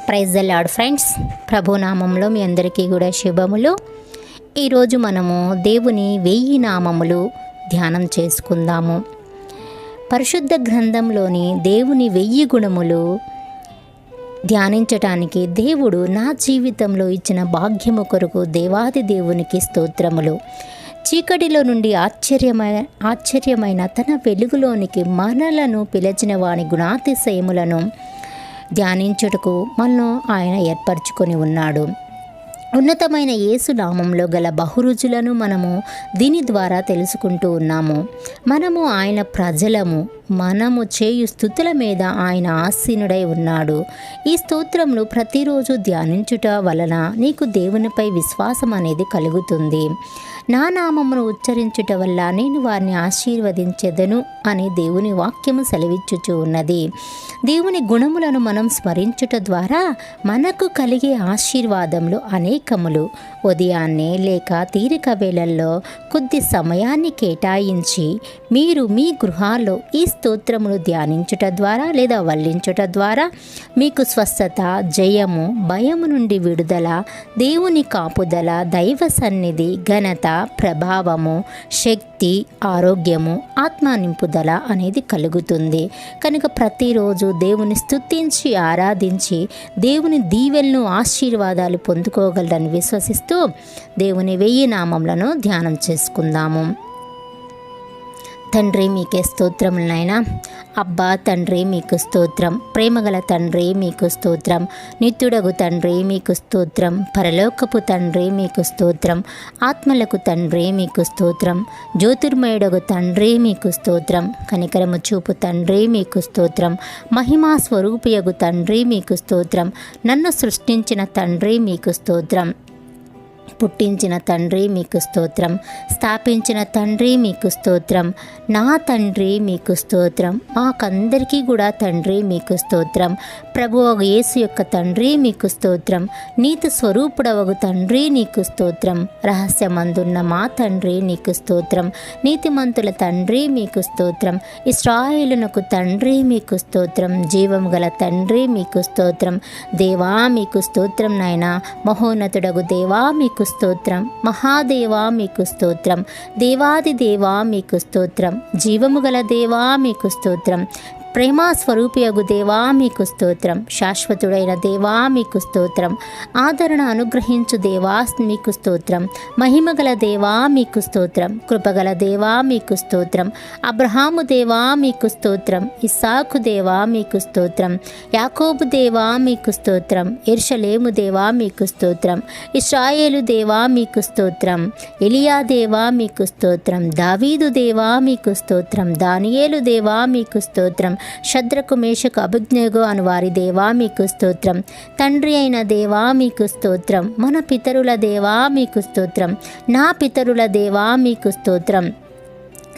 Praise the Lord friends. ప్రభునామంలో మీ అందరికీ కూడా శుభములు. ఈరోజు మనము దేవుని 1000 నామములు ధ్యానం చేసుకుందాము. పరిశుద్ధ గ్రంథంలోని దేవుని 1000 గుణములు ధ్యానించటానికి దేవుడు నా జీవితంలో ఇచ్చిన భాగ్యము కొరకు దేవాది దేవునికి స్తోత్రములు. చీకటిలో నుండి ఆశ్చర్యమైన తన వెలుగులోనికి మనలను పిలిచిన వాని గుణాతిశయములను ధ్యానించుటకు మనను ఆయన ఏర్పరచుకొని ఉన్నాడు. ఉన్నతమైన యేసు నామంలో గల బహురుజులను మనము దీని ద్వారా తెలుసుకుంటూ ఉన్నాము. మనము ఆయన ప్రజలము. మనము చేయు స్తుతుల మీద ఆయన ఆసీనుడై ఉన్నాడు. ఈ స్తోత్రములు ప్రతిరోజు ధ్యానించుట వలన నీకు దేవునిపై విశ్వాసం అనేది కలుగుతుంది. నా నామమును ఉచ్చరించుట వల్ల నేను వారిని ఆశీర్వదించెదను అని దేవుని వాక్యము సెలవిచ్చుచూ ఉన్నది. దేవుని గుణములను మనం స్మరించుట ద్వారా మనకు కలిగే ఆశీర్వాదములు అనేకములు. ఉదయాన్నే లేక తీరిక వేళల్లో కొద్ది సమయాన్ని కేటాయించి మీరు మీ గృహాల్లో ఈ స్తోత్రములు ధ్యానించుట ద్వారా లేదా వల్లించుట ద్వారా మీకు స్వస్థత, జయము, భయము నుండి విడుదల, దేవుని కాపుదల, దైవ సన్నిధి, ఘనత, ప్రభావము, శక్తి, ఆరోగ్యము, ఆత్మ నింపుదల అనేది కలుగుతుంది. కనుక ప్రతిరోజు దేవుని స్తుతించి ఆరాధించి దేవుని దీవెలను ఆశీర్వాదాలు పొందుకోగలరని విశ్వసిస్తూ దేవుని 1000 నామములను ధ్యానం చేసుకుందాము. తండ్రి మీకే స్తోత్రములు నాయనా. అబ్బా తండ్రి మీకు స్తోత్రం. ప్రేమగల తండ్రి మీకు స్తోత్రం. నిత్యుడగు తండ్రి మీకు స్తోత్రం. పరలోకపు తండ్రి మీకు స్తోత్రం. ఆత్మలకు తండ్రి మీకు స్తోత్రం. జ్యోతిర్మయుడగు తండ్రి మీకు స్తోత్రం. కనికరము చూపు తండ్రి మీకు స్తోత్రం. మహిమా స్వరూపియగు తండ్రి మీకు స్తోత్రం. నన్ను సృష్టించిన తండ్రి మీకు స్తోత్రం. పుట్టించిన తండ్రి మీకు స్తోత్రం. స్థాపించిన తండ్రి మీకు స్తోత్రం. నా తండ్రి మీకు స్తోత్రం. మాకందరికీ కూడా తండ్రి మీకు స్తోత్రం. ప్రభువు యేసు యొక్క తండ్రి మీకు స్తోత్రం. నీతి స్వరూపుడవగు తండ్రి నీకు స్తోత్రం. రహస్యమందున్న మా తండ్రి నీకు స్తోత్రం. నీతిమంతుల తండ్రి మీకు స్తోత్రం. ఇశ్రాయేలునకు తండ్రి మీకు స్తోత్రం. జీవము గల తండ్రి మీకు స్తోత్రం. దేవా మీకు స్తోత్రం నాయనా. మహోన్నతుడగు దేవా మీకు స్తోత్రం. మహాదేవా మీకు స్తోత్రం. దేవాది దేవా మీకు స్తోత్రం. జీవము గల దేవా మీకు స్తోత్రం. ప్రేమ స్వరూపియగు దేవా మీకు స్తోత్రం. శాశ్వతుడైన దేవా మీకు స్తోత్రం. ఆదరణ అనుగ్రహించు దేవా మీకు స్తోత్రం. మహిమగల దేవా మీకు స్తోత్రం. కృపగల దేవా మీకు స్తోత్రం. అబ్రహాము దేవా మీకు స్తోత్రం. ఇస్సాకు దేవా మీకు స్తోత్రం. యాకోబు దేవా మీకు స్తోత్రం. యెరూషలేము దేవా మీకు స్తోత్రం. ఇశ్రాయేలు దేవా మీకు స్తోత్రం. ఎలియా దేవా మీకు స్తోత్రం. దావీదు దేవా మీకు స్తోత్రం. దానియేలు దేవా మీకు స్తోత్రం. శద్రకు, మేషకు, అభిజ్ఞగు అను వారి దేవా మీకు స్తోత్రం. తండ్రి అయిన దేవా మీకు స్తోత్రం. మన పితరుల దేవా మీకు స్తోత్రం. నా పితరుల దేవా మీకు స్తోత్రం.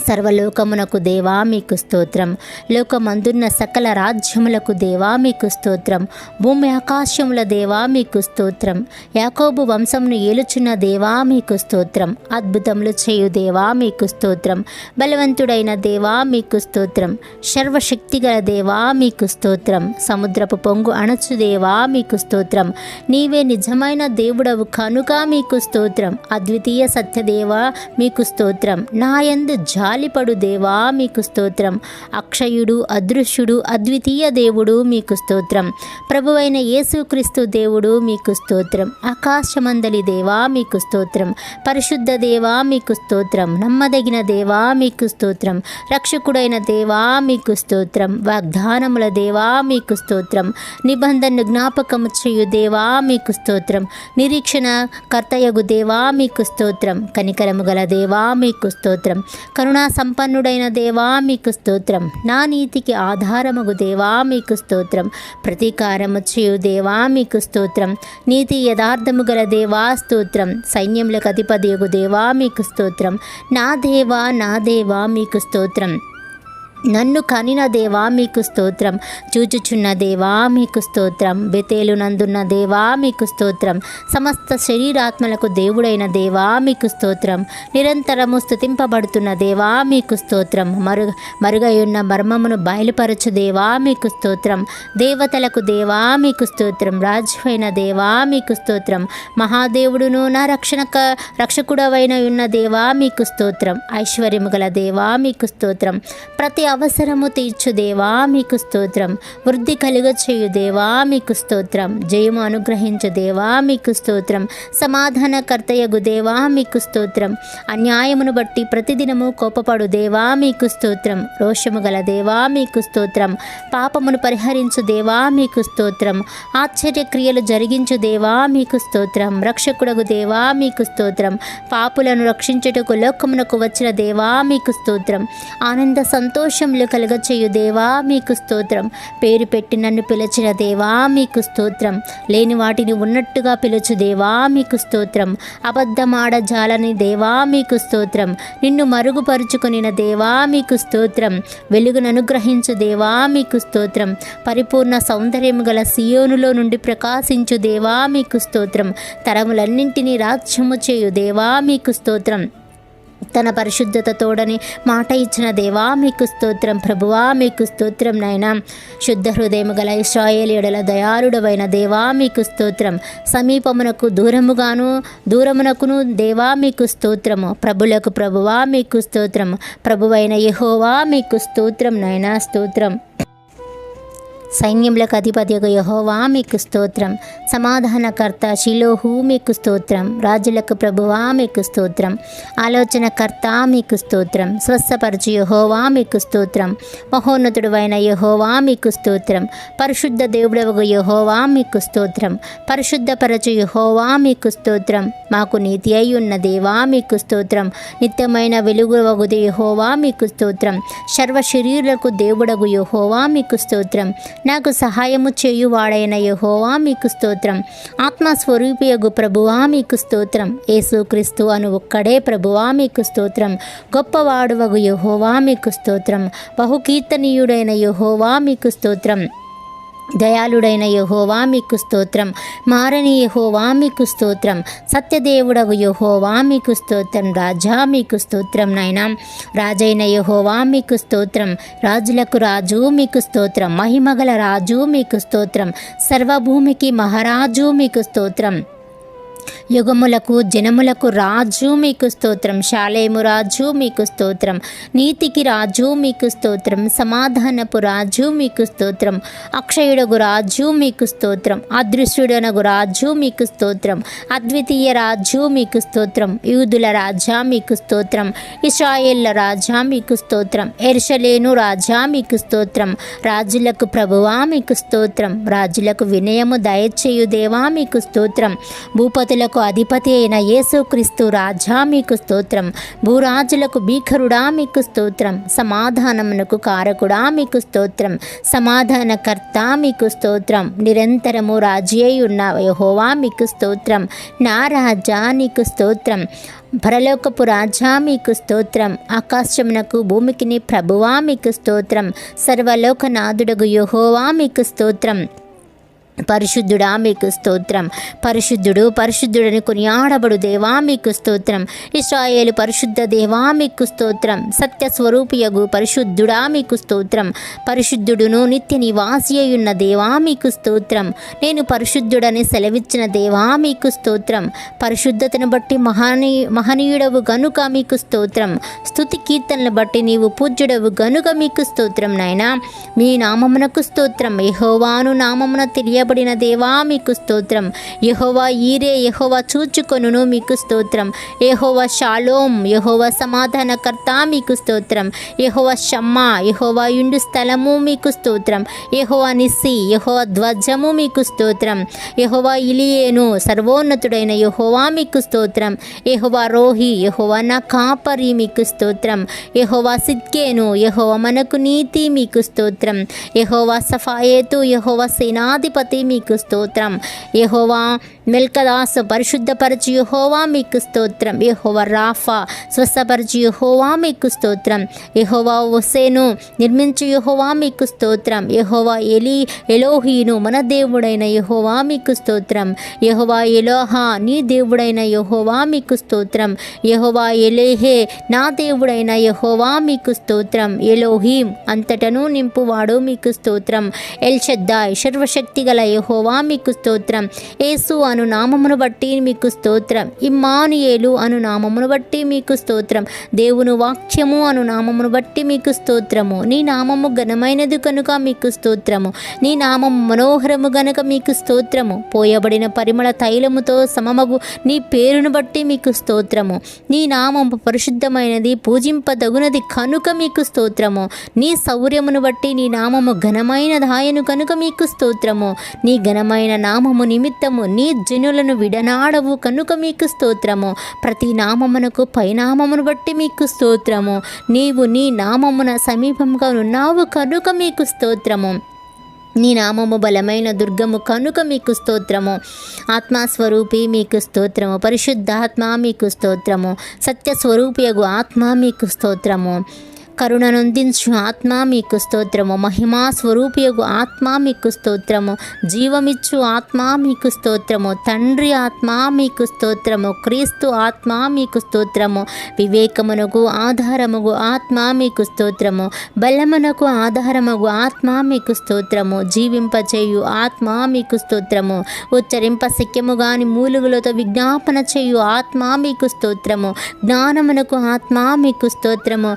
సర్వలోకమునకు దేవా మీకు స్తోత్రం. లోకమందున్న సకల రాజ్యములకు దేవా మీకు స్తోత్రం. భూమి ఆకాశముల దేవా మీకు స్తోత్రం. యాకోబు వంశమును ఏలుచున్న దేవా మీకు స్తోత్రం. అద్భుతములు చేయు దేవా మీకు స్తోత్రం. బలవంతుడైన దేవా మీకు స్తోత్రం. సర్వశక్తిగల దేవా మీకు స్తోత్రం. సముద్రపు పొంగు అణచు దేవా మీకు స్తోత్రం. నీవే నిజమైన దేవుడవు కనుక మీకు స్తోత్రం. అద్వితీయ సత్యదేవా మీకు స్తోత్రం. నాయందు జాలిపడు దేవా మీకు స్తోత్రం. అక్షయుడు, అదృశ్యుడు, అద్వితీయ దేవుడు మీకు స్తోత్రం. ప్రభువైన యేసుక్రీస్తు దేవుడు మీకు స్తోత్రం. ఆకాశమందలి దేవా మీకు స్తోత్రం. పరిశుద్ధ దేవా మీకు స్తోత్రం. నమ్మదగిన దేవా మీకు స్తోత్రం. రక్షకుడైన దేవా మీకు స్తోత్రం. వాగ్దానముల దేవా మీకు స్తోత్రం. నిబంధనను జ్ఞాపకము చేయు దేవా మీకు స్తోత్రం. నిరీక్షణ కర్తయగు దేవా మీకు స్తోత్రం. కనికరము గల దేవా మీకు స్తోత్రం. కరుణా సంపన్నుడైన దేవా మీకు స్తోత్రం. నా నీతికి ఆధారముగు దేవా మీకు స్తోత్రం. ప్రతీకారము చేయు దేవా మీకు స్తోత్రం. నీతి యథార్థము గల దేవా స్తోత్రం. సైన్యములకు అధిపతియగు దేవా మీకు స్తోత్రం. నా దేవా మీకు స్తోత్రం. నన్ను కనిన దేవా మీకు స్తోత్రం, చూచుచున్న దేవా మీకు స్తోత్రం, బెతేలు నందున్న దేవా మీకు స్తోత్రం, సమస్త శరీరాత్మలకు దేవుడైన దేవా మీకు స్తోత్రం, నిరంతరము స్తుతింపబడుతున్న దేవా మీకు స్తోత్రం, మరుగయున్న మర్మమును బయలుపరచు దేవా మీకు స్తోత్రం, దేవతలకు దేవా మీకు స్తోత్రం, రాజువైన దేవా మీకు స్తోత్రం, మహాదేవుడును నా రక్షకుడవైన ఉన్న దేవా మీకు స్తోత్రం, ఐశ్వర్యము గల దేవా మీకు స్తోత్రం, ప్రతి అవసరము తీర్చు దేవా మీకు స్తోత్రం, వృద్ధి కలుగచేయు దేవా మీకు స్తోత్రం, జయము అనుగ్రహించు దేవా మీకు స్తోత్రం, సమాధానకర్తయగు దేవా మీకు స్తోత్రం, అన్యాయమును బట్టి ప్రతిదినము కోపపడు దేవా మీకు స్తోత్రం, రోషము గల దేవా మీకు స్తోత్రం, పాపమును పరిహరించు దేవా మీకు స్తోత్రం, ఆశ్చర్యక్రియలు జరిగించు దేవా మీకు స్తోత్రం, రక్షకుడగు దేవా మీకు స్తోత్రం, పాపులను రక్షించుటకు లోకమునకు వచ్చిన దేవా మీకు స్తోత్రం, ఆనంద సంతోషములు కలుగచేయు దేవా మీకు స్తోత్రం, పేరు పెట్టి నన్ను పిలిచిన దేవా మీకు స్తోత్రం, లేని వాటిని ఉన్నట్టుగా పిలుచు దేవా మీకు స్తోత్రం, అబద్ధమాడ జాలని దేవా మీకు స్తోత్రం, నిన్ను మరుగుపరుచుకొనిన దేవా మీకు స్తోత్రం, వెలుగును అనుగ్రహించు దేవా మీకు స్తోత్రం, పరిపూర్ణ సౌందర్యము గల సియోనులో నుండి ప్రకాశించు దేవా మీకు స్తోత్రం, తరములన్నింటినీ రాజ్యము చేయు దేవా మీకు స్తోత్రం, తన పరిశుద్ధత తోడని మాట ఇచ్చిన దేవా మీకు స్తోత్రం, ప్రభువా మీకు స్తోత్రం నాయనా, శుద్ధ హృదయము గల ఇశ్రాయేలీయుడల దయాళుడవైన దేవా మీకు స్తోత్రం, సమీపమునకు దూరమునకును దేవా మీకు స్తోత్రము, ప్రభులకు ప్రభువా మీకు స్తోత్రం, ప్రభువైన యెహోవా మీకు స్తోత్రం నాయనా, స్తోత్రం, సైన్యములకు అధిపతియగు యెహోవా మీకు స్తోత్రం, సమాధానకర్త షిలోహు మీకు స్తోత్రం, రాజులకు ప్రభువా మీకు స్తోత్రం, ఆలోచనకర్త మీకు స్తోత్రం, స్వస్థపరచు యెహోవా మీకు స్తోత్రం, మహోన్నతుడైన యెహోవా మీకు స్తోత్రం, పరిశుద్ధ దేవుడవగు యెహోవా మీకు స్తోత్రం, పరిశుద్ధపరచు యెహోవా మీకు స్తోత్రం, మాకు నీతి అయి ఉన్న దేవా మీకు స్తోత్రం, నిత్యమైన వెలుగువగు యెహోవా మీకు స్తోత్రం, సర్వ శరీరులకు దేవుడగు యెహోవా మీకు స్తోత్రం, నాకు సహాయము చేయువాడైన యెహోవా మీకు స్తోత్రం, ఆత్మస్వరూపియగు ప్రభువా మీకు స్తోత్రం, యేసుక్రీస్తు అను ఒక్కడే ప్రభువా మీకు స్తోత్రం, గొప్పవాడువగు యెహోవా మీకు స్తోత్రం, బహుకీర్తనీయుడైన యెహోవా మీకు స్తోత్రం, దయాళుడైన యెహోవా మీకు స్తోత్రం, మారని యెహోవా మీకు స్తోత్రం, సత్యదేవుడగు యెహోవా మీకు స్తోత్రం, రాజా మీకు స్తోత్రం నాయనా, రాజైన యెహోవా మీకు స్తోత్రం, రాజులకు రాజు మీకు స్తోత్రం, మహిమగల రాజు మీకు స్తోత్రం, సర్వభూమికి మహారాజు మీకు స్తోత్రం, యుగములకు జనములకు రాజు మీకు స్తోత్రం, శాలేము రాజు మీకు స్తోత్రం, నీతికి రాజు మీకు స్తోత్రం, సమాధానపు రాజు మీకు స్తోత్రం, అక్షయుడగు రాజు మీకు స్తోత్రం, అదృశ్యుడనగు రాజు మీకు స్తోత్రం, అద్వితీయ రాజు మీకు స్తోత్రం, యూదుల రాజా మీకు స్తోత్రం, ఇశ్రాయేళ్ల రాజా మీకు స్తోత్రం, యెరూషలేము రాజా మీకు స్తోత్రం, రాజులకు ప్రభువా మీకు స్తోత్రం, రాజులకు వినయము దయచేయు దేవా మీకు స్తోత్రం, భూపతులకు అధిపతి అయిన యేసుక్రీస్తు రాజా మీకు స్తోత్రం, భూరాజులకు భీకరుడా మీకు స్తోత్రం, సమాధానమునకు కారకుడా మీకు స్తోత్రం, సమాధానకర్త మీకు స్తోత్రం, నిరంతరము రాజీ అయి ఉన్న యెహోవా మీకు స్తోత్రం, నా రాజా నీకు స్తోత్రం, పరలోకపు రాజా మీకు స్తోత్రం, ఆకాశమునకు భూమికిని ప్రభువా మీకు స్తోత్రం, సర్వలోకనాథుడగు యెహోవా మీకు స్తోత్రం, పరిశుద్ధుడా మీకు స్తోత్రం, పరిశుద్ధుడు పరిశుద్ధుడని కొనియాడబడు దేవా మీకు స్తోత్రం, ఇశ్రాయేలు పరిశుద్ధ దేవా మీకు స్తోత్రం, సత్యస్వరూపియగు పరిశుద్ధుడా మీకు స్తోత్రం, పరిశుద్ధుడును నిత్య నివాసి అయ్యున్న దేవా మీకు స్తోత్రం, నేను పరిశుద్ధుడని సెలవిచ్చిన దేవా మీకు స్తోత్రం, పరిశుద్ధతను బట్టి మహనీయుడవు గనుక మీకు స్తోత్రం, స్తుతి కీర్తనలు బట్టి నీవు పూజ్యుడవు గనుక మీకు స్తోత్రం నాయనా, మీ నామమునకు స్తోత్రం, యెహోవాను నామమున తెలియబడిన దేవా మీకు స్తోత్రం, యెహోవా ఈరే, యెహోవా చూచుకొనును మీకు స్తోత్రం, యెహోవా షాలోమ్, యెహోవా సమాధానకర్త మీకు స్తోత్రం, యెహోవా షమ్మా, యెహోవా యుండు స్థలము మీకు స్తోత్రం, యెహోవా నిస్సి, యెహోవా ధ్వజము మీకు స్తోత్రం, యెహోవా ఇలియేను, సర్వోన్నతుడైన యెహోవా మీకు స్తోత్రం, యెహోవా రోహి, యెహోవా నా కాపరి మీకు స్తోత్రం, యెహోవా సిద్కేను, యెహోవా మనకు నీతి మీకు స్తోత్రం, యెహోవా సఫాయేతు, యెహోవా సేనాధిపతి మీకు స్తోత్రం, యెహోవా మెల్కదాసు పరిశుద్ధపరచు యెహోవా మీకు స్తోత్రం. యెహోవా రాఫా స్వస్థపరచు యెహోవా మీకు స్తోత్రం. యెహోవా హోసేను నిర్మించు యెహోవా మీకు స్తోత్రం. యెహోవా ఎలోహీను మన దేవుడైన యెహోవా మీకు స్తోత్రం. యెహోవా ఎలోహా నీ దేవుడైన యెహోవా మీకు స్తోత్రం. యెహోవా ఎలేహే నా దేవుడైన యెహోవా మీకు స్తోత్రం. ఎలోహీం అంతటను నింపువాడు మీకు స్తోత్రం. ఎల్షద్దాయ్ సర్వశక్తి గల యెహోవా మీకు స్తోత్రం. యేసు అను నామమును బట్టి మీకు స్తోత్రం. ఇమ్మానుయేలు అను నామమును బట్టి మీకు స్తోత్రం. దేవుని వాక్యము అను నామమును బట్టి మీకు స్తోత్రము. నీ నామము ఘనమైనది కనుక మీకు స్తోత్రము. నీ నామము మనోహరము గనుక మీకు స్తోత్రము. పోయబడిన పరిమళ తైలముతో సమమగు నీ పేరును బట్టి మీకు స్తోత్రము. నీ నామము పరిశుద్ధమైనది పూజింపదగునది కనుక మీకు స్తోత్రము. నీ శౌర్యమును బట్టి నీ నామము ఘనమైన దాయను కనుక మీకు స్తోత్రము. నీ ఘనమైన నామము నిమిత్తము నీ జనులను విడనాడవు కనుక మీకు స్తోత్రము. ప్రతి నామమునకు పైనామమును బట్టి మీకు స్తోత్రము. నీవు నీ నామమున సమీపంగా ఉన్నావు కనుక మీకు స్తోత్రము. నీ నామము బలమైన దుర్గము కనుక మీకు స్తోత్రము. ఆత్మస్వరూపి మీకు స్తోత్రము. పరిశుద్ధాత్మ మీకు స్తోత్రము. సత్యస్వరూపియగు ఆత్మ మీకు స్తోత్రము. కరుణనొందించు ఆత్మ మీకు స్తోత్రము. మహిమా స్వరూపియగు ఆత్మ మీకు స్తోత్రము. జీవమిచ్చు ఆత్మ మీకు స్తోత్రము. తండ్రి ఆత్మ మీకు స్తోత్రము. క్రీస్తు ఆత్మ మీకు స్తోత్రము. వివేకమునకు ఆధారముగు ఆత్మ మీకు స్తోత్రము. బలమునకు ఆధారముగు ఆత్మ మీకు స్తోత్రము. జీవింపచేయు ఆత్మ మీకు స్తోత్రము. ఉచ్చరింప శక్యముగాని మూలుగులతో విజ్ఞాపన చేయు ఆత్మ మీకు స్తోత్రము. జ్ఞానమునకు ఆత్మ మీకు స్తోత్రము.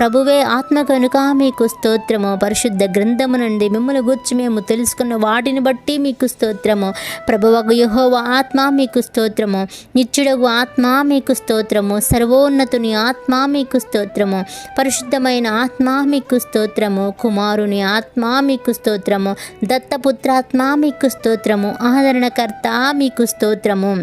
ప్రభువే ఆత్మ కనుక మీకు స్తోత్రము. పరిశుద్ధ గ్రంథము నుండి మిమ్మల్ని గూర్చి మేము తెలుసుకున్న వాటిని బట్టి మీకు స్తోత్రము. ప్రభువగు యెహోవా ఆత్మ మీకు స్తోత్రము. నిత్యుడగు ఆత్మ మీకు స్తోత్రము. సర్వోన్నతుని ఆత్మ మీకు స్తోత్రము. పరిశుద్ధమైన ఆత్మ మీకు స్తోత్రము. కుమారుని ఆత్మ మీకు స్తోత్రము. దత్తపుత్రాత్మ మీకు స్తోత్రము. ఆదరణకర్త మీకు స్తోత్రము.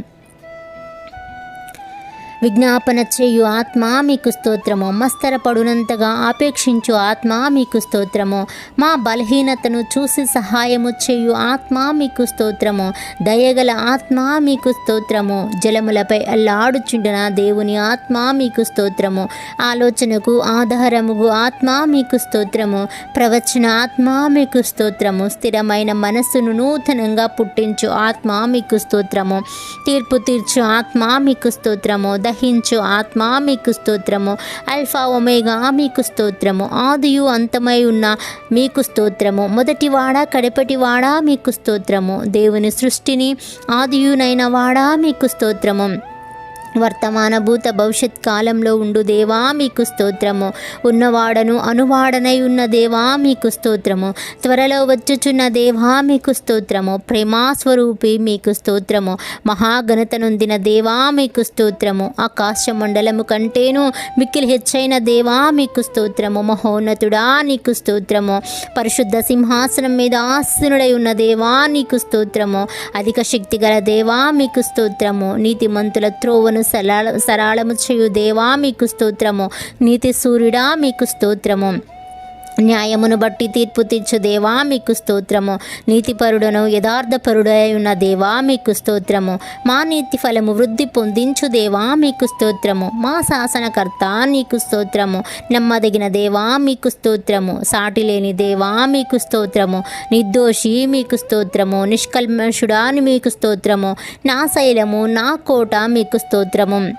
విజ్ఞాపన చేయు ఆత్మ మీకు స్తోత్రము. మస్తరపడునంతగా ఆపేక్షించు ఆత్మ మీకు స్తోత్రము. మా బలహీనతను చూసి సహాయము చేయు ఆత్మ మీకు స్తోత్రము. దయగల ఆత్మ మీకు స్తోత్రము. జలములపై అల్లాడుచుండిన దేవుని ఆత్మ మీకు స్తోత్రము. ఆలోచనకు ఆధారముగు ఆత్మ మీకు స్తోత్రము. ప్రవచన ఆత్మ మీకు స్తోత్రము. స్థిరమైన మనస్సును నూతనంగా పుట్టించు ఆత్మ మీకు స్తోత్రము. తీర్పు తీర్చు ఆత్మ మీకు స్తోత్రము. దహించు ఆత్మ మీకు స్తోత్రము. అల్ఫా ఒమేగా మీకు స్తోత్రము. ఆదియు అంతమై ఉన్న మీకు స్తోత్రము. మొదటివాడా కడపటివాడా మీకు స్తోత్రము. దేవుని సృష్టిని ఆదియునైన వాడా మీకు స్తోత్రము. వర్తమాన భూత భవిష్యత్ కాలంలో ఉండు దేవా మీకు స్తోత్రము. ఉన్నవాడను అనువాడనై ఉన్న దేవా మీకు స్తోత్రము. త్వరలో వచ్చుచున్న దేవా మీకు స్తోత్రము. ప్రేమాస్వరూపి మీకు స్తోత్రము. మహాఘనత నొందిన దేవా మీకు స్తోత్రము. ఆకాశ మండలము కంటేను మిక్కిలి హెచ్చైన దేవా మీకు స్తోత్రము. మహోన్నతుడా నీకు స్తోత్రము. పరిశుద్ధ సింహాసనం మీద ఆసీనుడై ఉన్న దేవా నీకు స్తోత్రము. అధిక శక్తి గల దేవా మీకు స్తోత్రము. నీతిమంతుల త్రోవను సరళము చేయు దేవా మీకు స్తోత్రము. నీతి సూర్యుడా మీకు స్తోత్రము. న్యాయమును బట్టి తీర్పు తీర్చు దేవా మీకు స్తోత్రము. నీతిపరుడను యథార్థపరుడై ఉన్న దేవా మీకు స్తోత్రము. మా నీతి ఫలము వృద్ధి పొందించు దేవా మీకు స్తోత్రము. మా శాసనకర్త నీకు స్తోత్రము. నమ్మదగిన దేవా మీకు స్తోత్రము. సాటి లేని దేవా మీకు స్తోత్రము. నిర్దోషి మీకు స్తోత్రము. నిష్కల్మషుడా మీకు స్తోత్రము. నా శైలము నా కోట మీకు స్తోత్రము.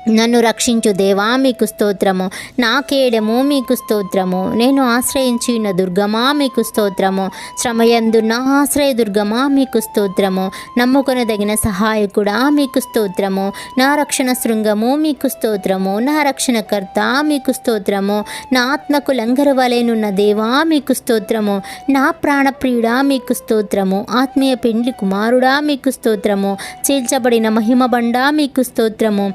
నన్ను రక్షించు దేవా మీకు స్తోత్రము. నా కేడము మీకు స్తోత్రము. నేను ఆశ్రయించి ఉన్న దుర్గమా మీకు స్తోత్రము. శ్రమయందు నా ఆశ్రయ దుర్గమా మీకు స్తోత్రము. నమ్ముకొనదగిన సహాయకుడా మీకు స్తోత్రము. నా రక్షణ శృంగము మీకు స్తోత్రము. నా రక్షణకర్త మీకు స్తోత్రము. నా ఆత్మకు లంగరు వలెనున్న దేవా మీకు స్తోత్రము. నా ప్రాణప్రియుడా మీకు స్తోత్రము. ఆత్మీయ పెండ్లి కుమారుడా మీకు స్తోత్రము. చీల్చబడిన మహిమ బండా మీకు స్తోత్రము.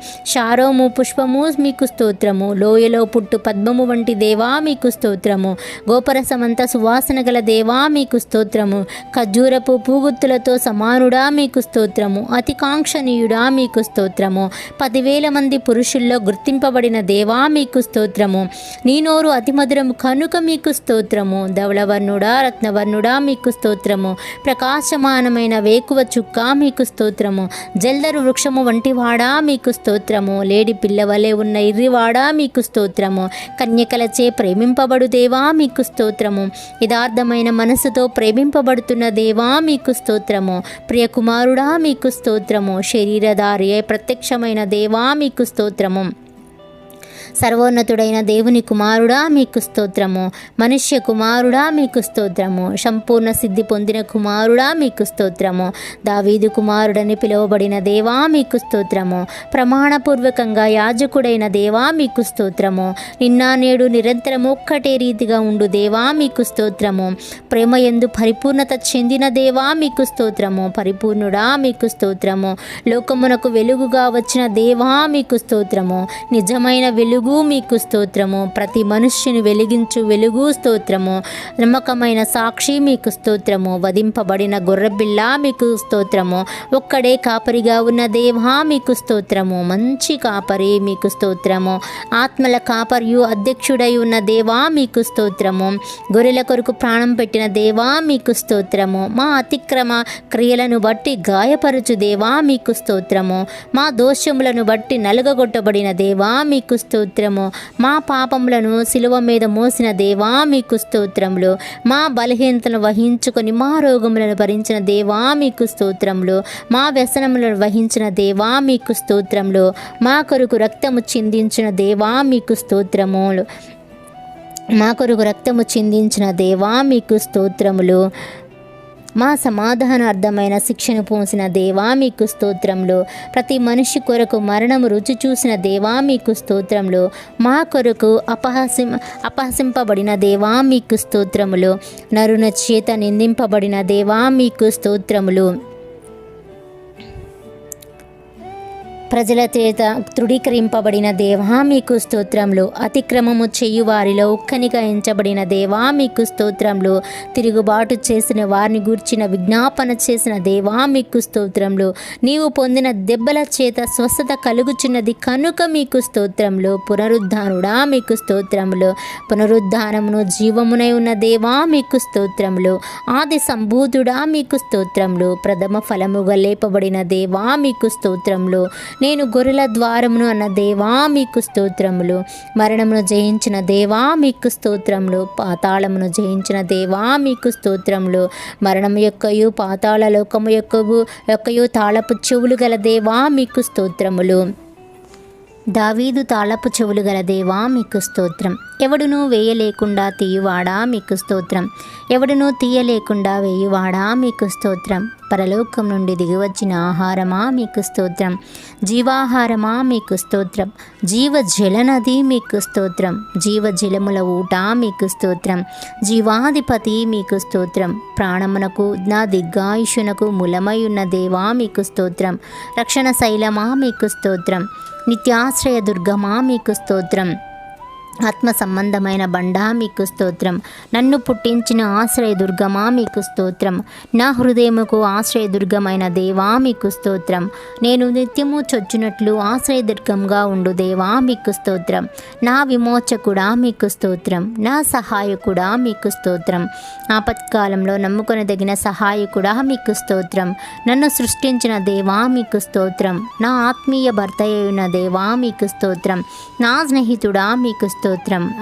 హారము పుష్పము మీకు స్తోత్రము. లోయలో పుట్టు పద్మము వంటి దేవా మీకు స్తోత్రము. గోపరసమంత సువాసన గల దేవా మీకు స్తోత్రము. ఖర్జూరపు పూగుత్తులతో సమానుడా మీకు స్తోత్రము. అతి కాంక్షణీయుడా మీకు స్తోత్రము. 10,000 మంది పురుషుల్లో గుర్తింపబడిన దేవా మీకు స్తోత్రము. నీ నోరు అతి మధురము కనుక మీకు స్తోత్రము. ధవళవర్ణుడా రత్నవర్ణుడా మీకు స్తోత్రము. ప్రకాశమానమైన వేకువ చుక్క మీకు స్తోత్రము. జల్దరు వృక్షము వంటివాడా మీకు స్తోత్రము. లేడి పిల్లవలే ఉన్న ఇర్రివాడా మీకు స్తోత్రము. కన్యకలచే ప్రేమింపబడు దేవా మీకు స్తోత్రము. యథార్థమైన మనసుతో ప్రేమింపబడుతున్న దేవా మీకు స్తోత్రము. ప్రియకుమారుడా మీకు స్తోత్రము. శరీరధారి ప్రత్యక్షమైన దేవా మీకు స్తోత్రము. సర్వోన్నతుడైన దేవుని కుమారుడా మీకు స్తోత్రము. మనుష్య కుమారుడా మీకు స్తోత్రము. సంపూర్ణ సిద్ధి పొందిన కుమారుడా మీకు స్తోత్రము. దావీదు కుమారుడని పిలువబడిన దేవా మీకు స్తోత్రము. ప్రమాణపూర్వకంగా యాజకుడైన దేవా మీకు స్తోత్రము. నిన్న నేడు నిరంతరము ఒక్కటే రీతిగా ఉండు దేవా మీకు స్తోత్రము. ప్రేమ యందు పరిపూర్ణత చెందిన దేవా మీకు స్తోత్రము. పరిపూర్ణుడా మీకు స్తోత్రము. లోకమునకు వెలుగుగా వచ్చిన దేవా మీకు స్తోత్రము. నిజమైన వెలుగు మీకు స్తోత్రము. ప్రతి మనుష్యుని వెలిగించు వెలుగు స్తోత్రము. నమ్మకమైన సాక్షి మీకు స్తోత్రము. వధింపబడిన గొర్రెపిల్ల మీకు స్తోత్రము. ఒక్కడే కాపరిగా ఉన్న దేవా మీకు స్తోత్రము. మంచి కాపరి మీకు స్తోత్రము. ఆత్మల కాపరియు అధ్యక్షుడై ఉన్న దేవా మీకు స్తోత్రము. గొర్రెల కొరకు ప్రాణం పెట్టిన దేవా మీకు స్తోత్రము. మా అతిక్రమ క్రియలను బట్టి గాయపరచు దేవా మీకు స్తోత్రము. మా దోషములను బట్టి నలుగగొట్టబడిన దేవా మీకు స్తోత్రము. మా పాపములను శిలువ మీద మోసిన దేవా మీకు స్తోత్రములు. మా బలహీనతను వహించుకొని మా రోగములను భరించిన దేవా మీకు స్తోత్రములు. మా వ్యసనములను వహించిన దేవా మీకు స్తోత్రములు. మా కొరకు రక్తము చిందించిన దేవా మీకు స్తోత్రములు. మా కొరకు రక్తము చిందించిన దేవా మీకు స్తోత్రములు. మా సమాధానార్థమైన శిక్షను పోసిన దేవా మీకు స్తోత్రములు. ప్రతి మనిషి కొరకు మరణము రుచి చూసిన దేవా మీకు స్తోత్రములు. మా కొరకు అపహసింపబడిన దేవా మీకు స్తోత్రములు. నరుల చేత నిందింపబడిన దేవా మీకు స్తోత్రములు. ప్రజల చేత తృఢీకరింపబడిన దేవా మీకు స్తోత్రములు. అతిక్రమము చేయు వారిలో ఒక్కనిగా ఎంచబడిన దేవా మీకు స్తోత్రములు. తిరుగుబాటు చేసిన వారిని గూర్చిన విజ్ఞాపన చేసిన దేవా మీకు స్తోత్రములు. నీవు పొందిన దెబ్బల చేత స్వస్థత కలుగుచున్నది కనుక మీకు స్తోత్రములు. పునరుద్ధానుడా మీకు స్తోత్రములు. పునరుద్ధానమును జీవమునై ఉన్న దేవా మీకు స్తోత్రములు. ఆది సంభూతుడా మీకు స్తోత్రములు. ప్రథమ ఫలముగా లేపబడిన దేవా మీకు స్తోత్రములు. నేను గొర్రెల ద్వారమును అన్న దేవా మీకు స్తోత్రములు. మరణమును జయించిన దేవా మీకు స్తోత్రములు. పాతాళమును జయించిన దేవా మీకు స్తోత్రములు. మరణము యొక్కయు పాతాళ లోకము యొక్కయు తాళపు చెవులు గల దేవా మీకు స్తోత్రములు. దావీదు తాళపు చెవులు గల దేవా మీకు స్తోత్రం. ఎవడునూ వేయలేకుండా తీయువాడా మీకు స్తోత్రం. ఎవడునూ తీయలేకుండా వేయువాడా మీకు స్తోత్రం. పరలోకం నుండి దిగివచ్చిన ఆహారమా మీకు స్తోత్రం. జీవాహారమా మీకు స్తోత్రం. జీవజలనది మీకు స్తోత్రం. జీవజలముల ఊట మీకు స్తోత్రం. జీవాధిపతి మీకు స్తోత్రం. ప్రాణమునకు నా దిగ్గాయుషునకు మూలమై ఉన్న దేవా మీకు స్తోత్రం. రక్షణ శైలమా మీకు స్తోత్రం. నిత్యాశ్రయ దుర్గమా మీకు స్తోత్రం. ఆత్మ సంబంధమైన బండా మీకు స్తోత్రం. నన్ను పుట్టించిన ఆశ్రయదుర్గమా మీకు స్తోత్రం. నా హృదయముకు ఆశ్రయదుర్గమైన దేవా మీకు స్తోత్రం. నేను నిత్యము చొచ్చునట్లు ఆశ్రయదుర్గంగా ఉండు దేవా మీకు స్తోత్రం. నా విమోచకుడా మీకు స్తోత్రం. నా సహాయకుడా మీకు స్తోత్రం. ఆపత్కాలంలో నమ్ముకొనదగిన సహాయకుడా మీకు స్తోత్రం. నన్ను సృష్టించిన దేవా మీకు స్తోత్రం. నా ఆత్మీయ భర్త అయిన దేవా మీకు స్తోత్రం. నా స్నేహితుడా మీకు స్తోత్రం.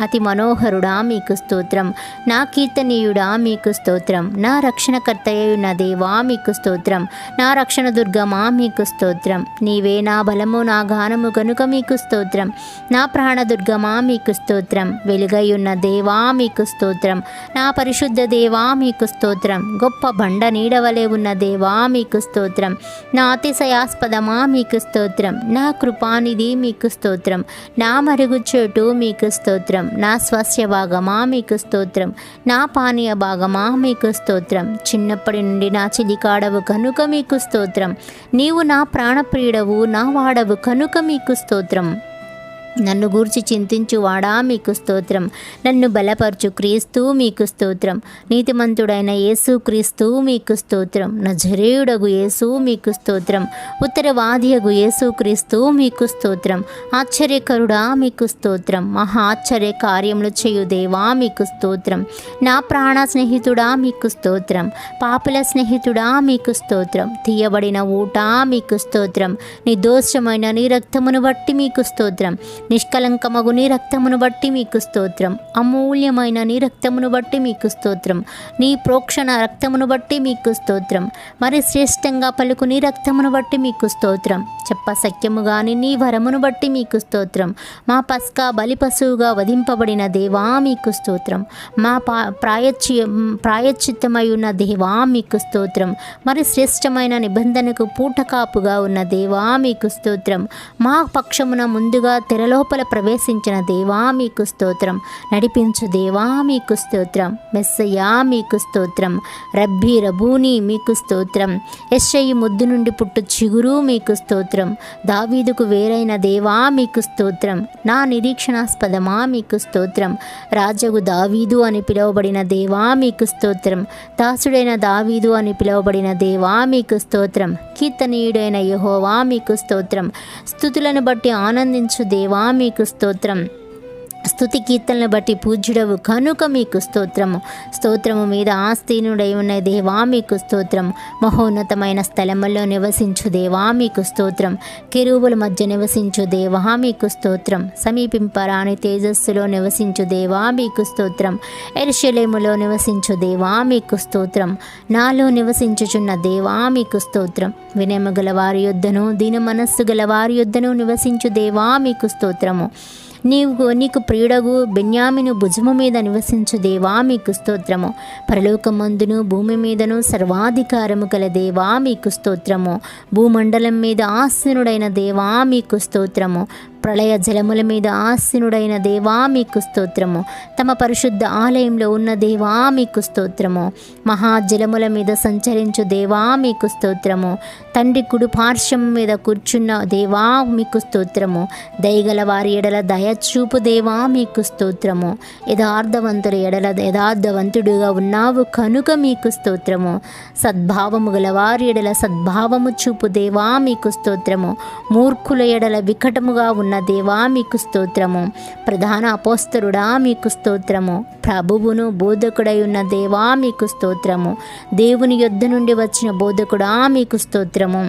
అతి మనోహరుడా మీకు స్తోత్రం. నా కీర్తనీయుడా మీకు స్తోత్రం. నా రక్షణకర్త అయిన దేవా మీకు స్తోత్రం. నా రక్షణ దుర్గమా మీకు స్తోత్రం. నీవే నా బలము నా గానము గనుక మీకు స్తోత్రం. నా ప్రాణదుర్గమా మీకు స్తోత్రం. వెలుగై ఉన్న దేవా మీకు స్తోత్రం. నా పరిశుద్ధ దేవా మీకు స్తోత్రం. గొప్ప బండ నీడవలే ఉన్న దేవా మీకు స్తోత్రం. నా అతిశయాస్పదమా మీకు స్తోత్రం. నా కృపానిధి మీకు స్తోత్రం. నా మరుగుచోటు మీకు స్తోత్రం. నా స్వాస్థ్య భాగమా మీకు స్తోత్రం. నా పానీయ భాగమా మీకు స్తోత్రం. చిన్నప్పటి నుండి నా చిలికాడవు కనుక మీకు స్తోత్రం. నీవు నా ప్రాణప్రియుడవు, నా వాడవు కనుక మీకు స్తోత్రం. నన్ను గూర్చి చింతించువాడా మీకు స్తోత్రం. నన్ను బలపరచు క్రీస్తు మీకు స్తోత్రం. నీతిమంతుడైన యేసు క్రీస్తు మీకు స్తోత్రం. నజరేయుడగు యేసు మీకు స్తోత్రం. ఉత్తరవాదియగు యేసు క్రీస్తు మీకు స్తోత్రం. ఆశ్చర్యకరుడా మీకు స్తోత్రం. మహా ఆశ్చర్య కార్యములు చేయు దేవా మీకు స్తోత్రం. నా ప్రాణ స్నేహితుడా మీకు స్తోత్రం. పాపుల స్నేహితుడా మీకు స్తోత్రం. తీయబడిన ఊట మీకు స్తోత్రం. నిర్దోషమైన నీ రక్తమును బట్టి మీకు స్తోత్రం. నిష్కలంకమగు నీ రక్తమును బట్టి మీకు స్తోత్రం. అమూల్యమైన నీ రక్తమును బట్టి మీకు స్తోత్రం. నీ ప్రోక్షణ రక్తమును బట్టి మీకు స్తోత్రం. మరి శ్రేష్టంగా పలుకు నీ రక్తమును బట్టి మీకు స్తోత్రం. చెప్ప సఖ్యము గాని నీ వరమును బట్టి మీకు స్తోత్రం. మా పస్కా బలి పశువుగా వధింపబడిన దేవా మీకు స్తోత్రం. మా ప్రాయశ్చిత్తమై ఉన్న దేవా మీకు స్తోత్రం. మరి శ్రేష్టమైన నిబంధనకు పూటకాపుగా ఉన్న దేవా మీకు స్తోత్రం. మా పక్షమున ముందుగా తెరలోపల ప్రవేశించిన దేవా మీకు స్తోత్రం. నడిపించు దేవా మీకు స్తోత్రం. మెస్సయ్యా మీకు స్తోత్రం. రబ్బీ రబూని మీకు స్తోత్రం. యెషయి ముద్దు నుండి పుట్టు చిగురు మీకు స్తోత్రం. దావీదుకు వేరైన దేవా మీకు స్తోత్రం. నా నిరీక్షణాస్పదమా మీకు స్తోత్రం. రాజగు దావీదు అని పిలువబడిన దేవా మీకు స్తోత్రం. దాసుడైన దావీదు అని పిలువబడిన దేవా మీకు స్తోత్రం. కీర్తనీయుడైన యెహోవా మీకు స్తోత్రం. స్తుతులను బట్టి ఆనందించు దేవా మీకు స్తోత్రం. స్తుతి కీర్తనలు బట్టి పూజ్యుడవు కనుక మీకు స్తోత్రము. స్తోత్రము మీద ఆస్తీనుడై ఉన్న దేవా మీకు స్తోత్రం. మహోన్నతమైన స్థలముల్లో నివసించు దేవా మీకు స్తోత్రం. కెరూబుల మధ్య నివసించు దేవా మీకు స్తోత్రం. సమీపింపరాని తేజస్సులో నివసించు దేవా మీకు స్తోత్రం. యెరూషలేములో నివసించు దేవా మీకు స్తోత్రం. నాలో నివసించుచున్న దేవా మీకు స్తోత్రం. వినయము గల వారి యొద్దను దీన మనస్సు గల వారి యొద్దను నివసించు దేవా మీకు స్తోత్రము. నీకు ప్రియుడగు బెన్యామీను భుజము మీద నివసించు దేవా మీకు స్తోత్రము. పరలోకమందును భూమి మీదను సర్వాధికారము గల దేవా మీకు స్తోత్రము. భూమండలం మీద ఆసీనుడైన దేవా మీకు స్తోత్రము. ప్రళయ జలముల మీద ఆసీనుడైన దేవా మీకు స్తోత్రము. తమ పరిశుద్ధ ఆలయంలో ఉన్న దేవా మీకు స్తోత్రము. మహాజలముల మీద సంచరించు దేవా మీకు స్తోత్రము. తండ్రి కుడి పార్శ్వం మీద కూర్చున్న దేవా మీకు స్తోత్రము. దయగల వారి ఎడల దయచూపు దేవా మీకు స్తోత్రము. యథార్థవంతుల ఎడల యథార్థవంతుడుగా ఉన్నావు కనుక మీకు స్తోత్రము. సద్భావము గల వారి ఎడల సద్భావము చూపు దేవా మీకు స్తోత్రము. మూర్ఖుల ఎడల వికటముగా ఉన్న దేవా మీకు స్తోత్రము. ప్రధాన అపోస్తలుడా మీకు స్తోత్రము. ప్రభువును బోధకుడై ఉన్న దేవా మీకు స్తోత్రము. దేవుని యొద్ద నుండి వచ్చిన బోధకుడా మీకు స్తోత్రము.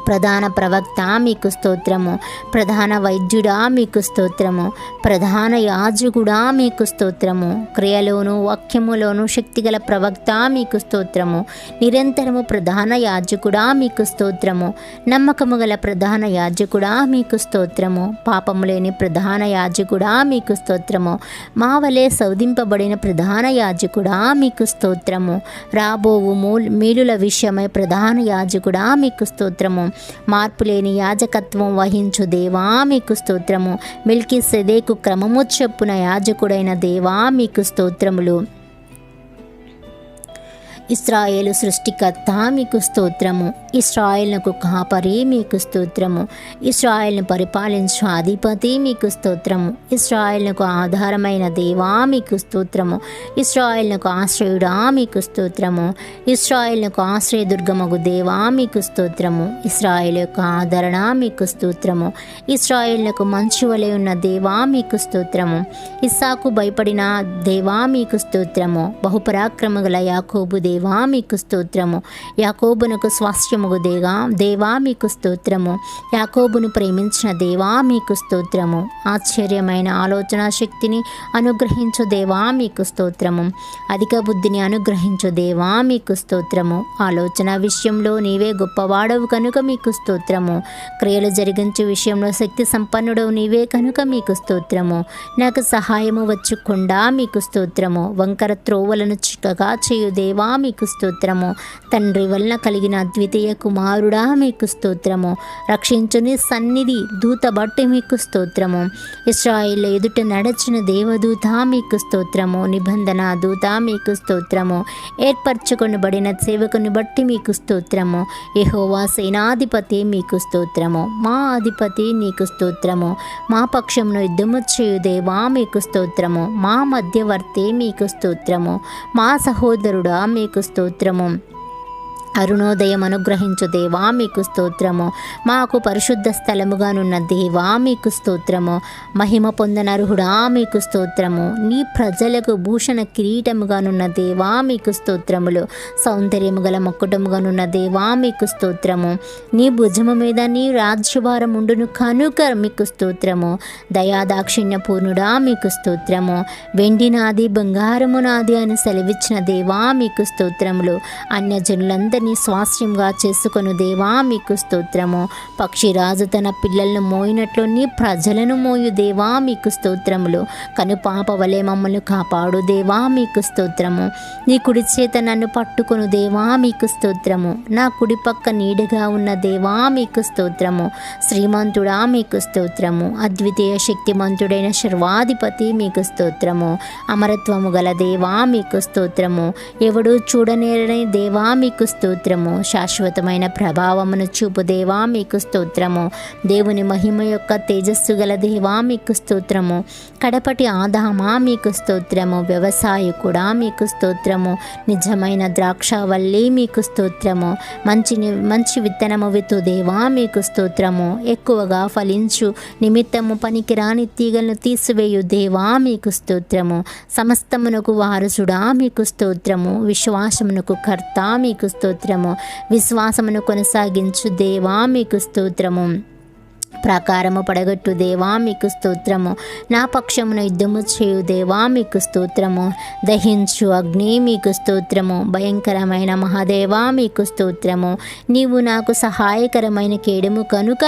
ప్రధాన ప్రవక్త మీకు స్తోత్రము. ప్రధాన వైద్యుడా మీకు స్తోత్రము. ప్రధాన యాజకుడా మీకు స్తోత్రము. క్రియలోను వాక్యములోను శక్తిగల ప్రవక్త మీకు స్తోత్రము. నిరంతరము ప్రధాన యాజకుడా మీకు స్తోత్రము. నమ్మకము గల ప్రధాన యాజకుడా మీకు స్తోత్రము. పాపము లేని ప్రధాన యాజకుడా మీకు స్తోత్రము. మా వలె శోధింపబడిన ప్రధాన యాజకుడా మీకు స్తోత్రము. రాబోవు మేలుల విషయమై ప్రధాన యాజకుడా మీకు స్తోత్రము. మార్పులేని యాజకత్వం వహించు దేవా మీకు స్తోత్రము. మెల్కీసెదెకు క్రమము చొప్పున యాజకుడైన దేవా మీకు స్తోత్రములు. ఇశ్రాయేలు సృష్టికర్త మీకు స్తోత్రము. ఇశ్రాయేలునకు కాపరి మీకు స్తోత్రము. ఇశ్రాయేలును పరిపాలించు అధిపతి మీకు స్తోత్రము. ఇశ్రాయేలునకు ఆధారమైన దేవా మీకు స్తోత్రము. ఇశ్రాయేలునకు ఆశ్రయుడా మీకు స్తోత్రము. ఇశ్రాయేలునకు ఆశ్రయదుర్గమగు దేవా మీకు స్తోత్రము. ఇశ్రాయేలు యొక్క ఆదరణ మీకు స్తోత్రము. ఇశ్రాయేలునకు మంచు వలె ఉన్న దేవా మీకు స్తోత్రము. ఇస్సాకు భయపడిన దేవా మీకు స్తోత్రము. బహుపరాక్రమ గల యాకోబు దేవా మీకు స్తోత్రము. యాకోబునకు స్వాస్థ్యముగు దేవా మీకు స్తోత్రము. యాకోబును ప్రేమించిన దేవా మీకు స్తోత్రము. ఆశ్చర్యమైన ఆలోచన శక్తిని అనుగ్రహించు దేవా మీకు స్తోత్రము. అధిక బుద్ధిని అనుగ్రహించు దేవా మీకు స్తోత్రము. ఆలోచన విషయంలో నీవే గొప్పవాడవు కనుక మీకు స్తోత్రము. క్రియలు జరిగించు విషయంలో శక్తి సంపన్నుడవు నీవే కనుక మీకు స్తోత్రము. నాకు సహాయము వచ్చుకుండా మీకు స్తోత్రము. వంకర త్రోవలను చిక్కగా చేయు దేవా మీకు స్తోత్రము. తండ్రి వలన కలిగిన అద్వితీయ కుమారుడా మీకు స్తోత్రము. రక్షించుని సన్నిధి దూత బట్టి మీకు స్తోత్రము. ఇశ్రాయేలు ఎదుట నడచిన దేవదూత మీకు స్తోత్రము. నిబంధన దూత మీకు స్తోత్రము. ఏర్పరచుకొనబడిన సేవకుని బట్టి మీకు స్తోత్రము. యెహోవా సేనాధిపతి మీకు స్తోత్రము. మా అధిపతి నీకు స్తోత్రము. మా పక్షమును యుద్ధము చేయు దేవా మీకు స్తోత్రము. మా మధ్యవర్తి మీకు స్తోత్రము. మా సహోదరుడా మీకు స్తోత్రము. అరుణోదయం అనుగ్రహించు దేవా మీకు స్తోత్రము. మాకు పరిశుద్ధ స్థలముగానున్న దేవా మీకు స్తోత్రము. మహిమ పొందనర్హుడా మీకు స్తోత్రము. నీ ప్రజలకు భూషణ కిరీటముగానున్న దేవా మీకు స్తోత్రములు. సౌందర్యము గల మక్కుటముగానున్న దేవా మీకు స్తోత్రము. నీ భుజము మీద నీ రాజ్యభారం ఉండును కనుక మీకు స్తోత్రము. దయాదాక్షిణ్య పూర్ణుడా మీకు స్తోత్రము. వెండి నాది బంగారము నాది అని సెలవిచ్చిన దేవా మీకు స్తోత్రములు. అన్యజనులందరి స్వాస్థ్యంగా చేసుకొను దేవా మీకు స్తోత్రము. పక్షిరాజు తన పిల్లలను మోయినట్లు నీ ప్రజలను మోయు దేవా మీకు స్తోత్రములు. కనుపాప వలె మమ్మల్ని కాపాడు దేవా మీకు స్తోత్రము. నీ కుడి చేత నన్ను పట్టుకొను దేవా మీకు స్తోత్రము. నా కుడి పక్క నీడగా ఉన్న దేవా మీకు స్తోత్రము. శ్రీమంతుడా మీకు స్తోత్రము. అద్వితీయ శక్తిమంతుడైన సర్వాధిపతి మీకు స్తోత్రము. అమరత్వము గల దేవా మీకు స్తోత్రము. ఎవడు చూడనేరని దేవా మీకు స్తోత్రము. శాశ్వతమైన ప్రభావమును చూపు దేవా మీకు స్తోత్రము. దేవుని మహిమ యొక్క తేజస్సు గల దేవా మీకు స్తోత్రము. కడపటి ఆదామా మీకు స్తోత్రము. వ్యవసాయకుడా మీకు స్తోత్రము. నిజమైన ద్రాక్షవల్లి మీకు స్తోత్రము. మంచి విత్తనము విత్తు దేవా మీకు స్తోత్రము. ఎక్కువగా ఫలించు నిమిత్తము పనికిరాని తీగలను తీసివేయు దేవా మీకు స్తోత్రము. సమస్తమునకు వారసుడా మీకు స్తోత్రము. విశ్వాసమునకు కర్త మీకు స్తోత్రము. విశ్వాసమును కొనసాగించు దేవా మీకు స్తోత్రము. ప్రాకారము పడగొట్టు దేవా మీకు స్తోత్రము. నా పక్షమును యుద్ధము చేయు దేవా మీకు స్తోత్రము. దహించు అగ్ని మీకు స్తోత్రము. భయంకరమైన మహాదేవా మీకు స్తోత్రము. నీవు నాకు సహాయకరమైన కేడము కనుక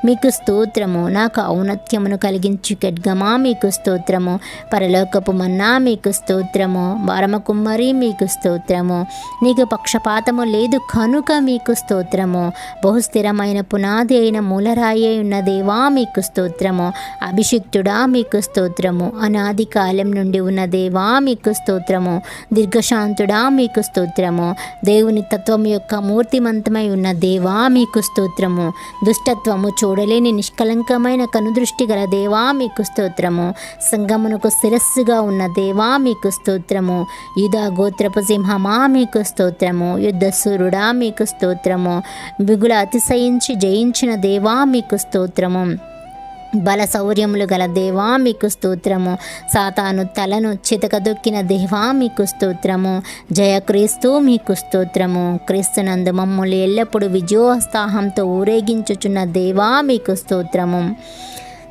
మీకు స్తోత్రము. నాకు ఔన్నత్యమును కలిగించు ఖడ్గమా మీకు స్తోత్రము. పరలోకపు మన్నా మీకు స్తోత్రము. బారమకుమ్మరి మీకు స్తోత్రము. నీకు పక్షపాతము లేదు కనుక మీకు స్తోత్రము. బహుస్థిరమైన పునాది అయిన మూలరాయి ఉన్న దేవా మీకు స్తోత్రము. అభిషిక్తుడా మీకు స్తోత్రము. అనాది కాలం నుండి ఉన్న దేవా మీకు స్తోత్రము. దీర్ఘశాంతుడా మీకు స్తోత్రము. దేవుని తత్వం యొక్క మూర్తిమంతమై ఉన్న దేవా మీకు స్తోత్రము. దుష్టత్వము చూడలేని నిష్కలంకమైన కనుదృష్టి గల దేవా మీకు స్తోత్రము. సంగమునకు శిరస్సుగా ఉన్న దేవా మీకు స్తోత్రము. యూదా గోత్రపు సింహమా మీకు స్తోత్రము. యుద్ధసూరుడా మీకు స్తోత్రము. మిగుల అతిశయించి జయించిన దేవా మీకు స్తోత్రము. బల శౌర్యములు గల దేవా మీకు స్తోత్రము. సాతాను తలను చితకదొక్కిన దేవా మీకు స్తోత్రము. జయక్రీస్తు మీకు స్తోత్రము. క్రీస్తునందు మమ్ములు ఎల్లప్పుడూ విజయోత్సాహంతో ఊరేగించుచున్న దేవా మీకు స్తోత్రము.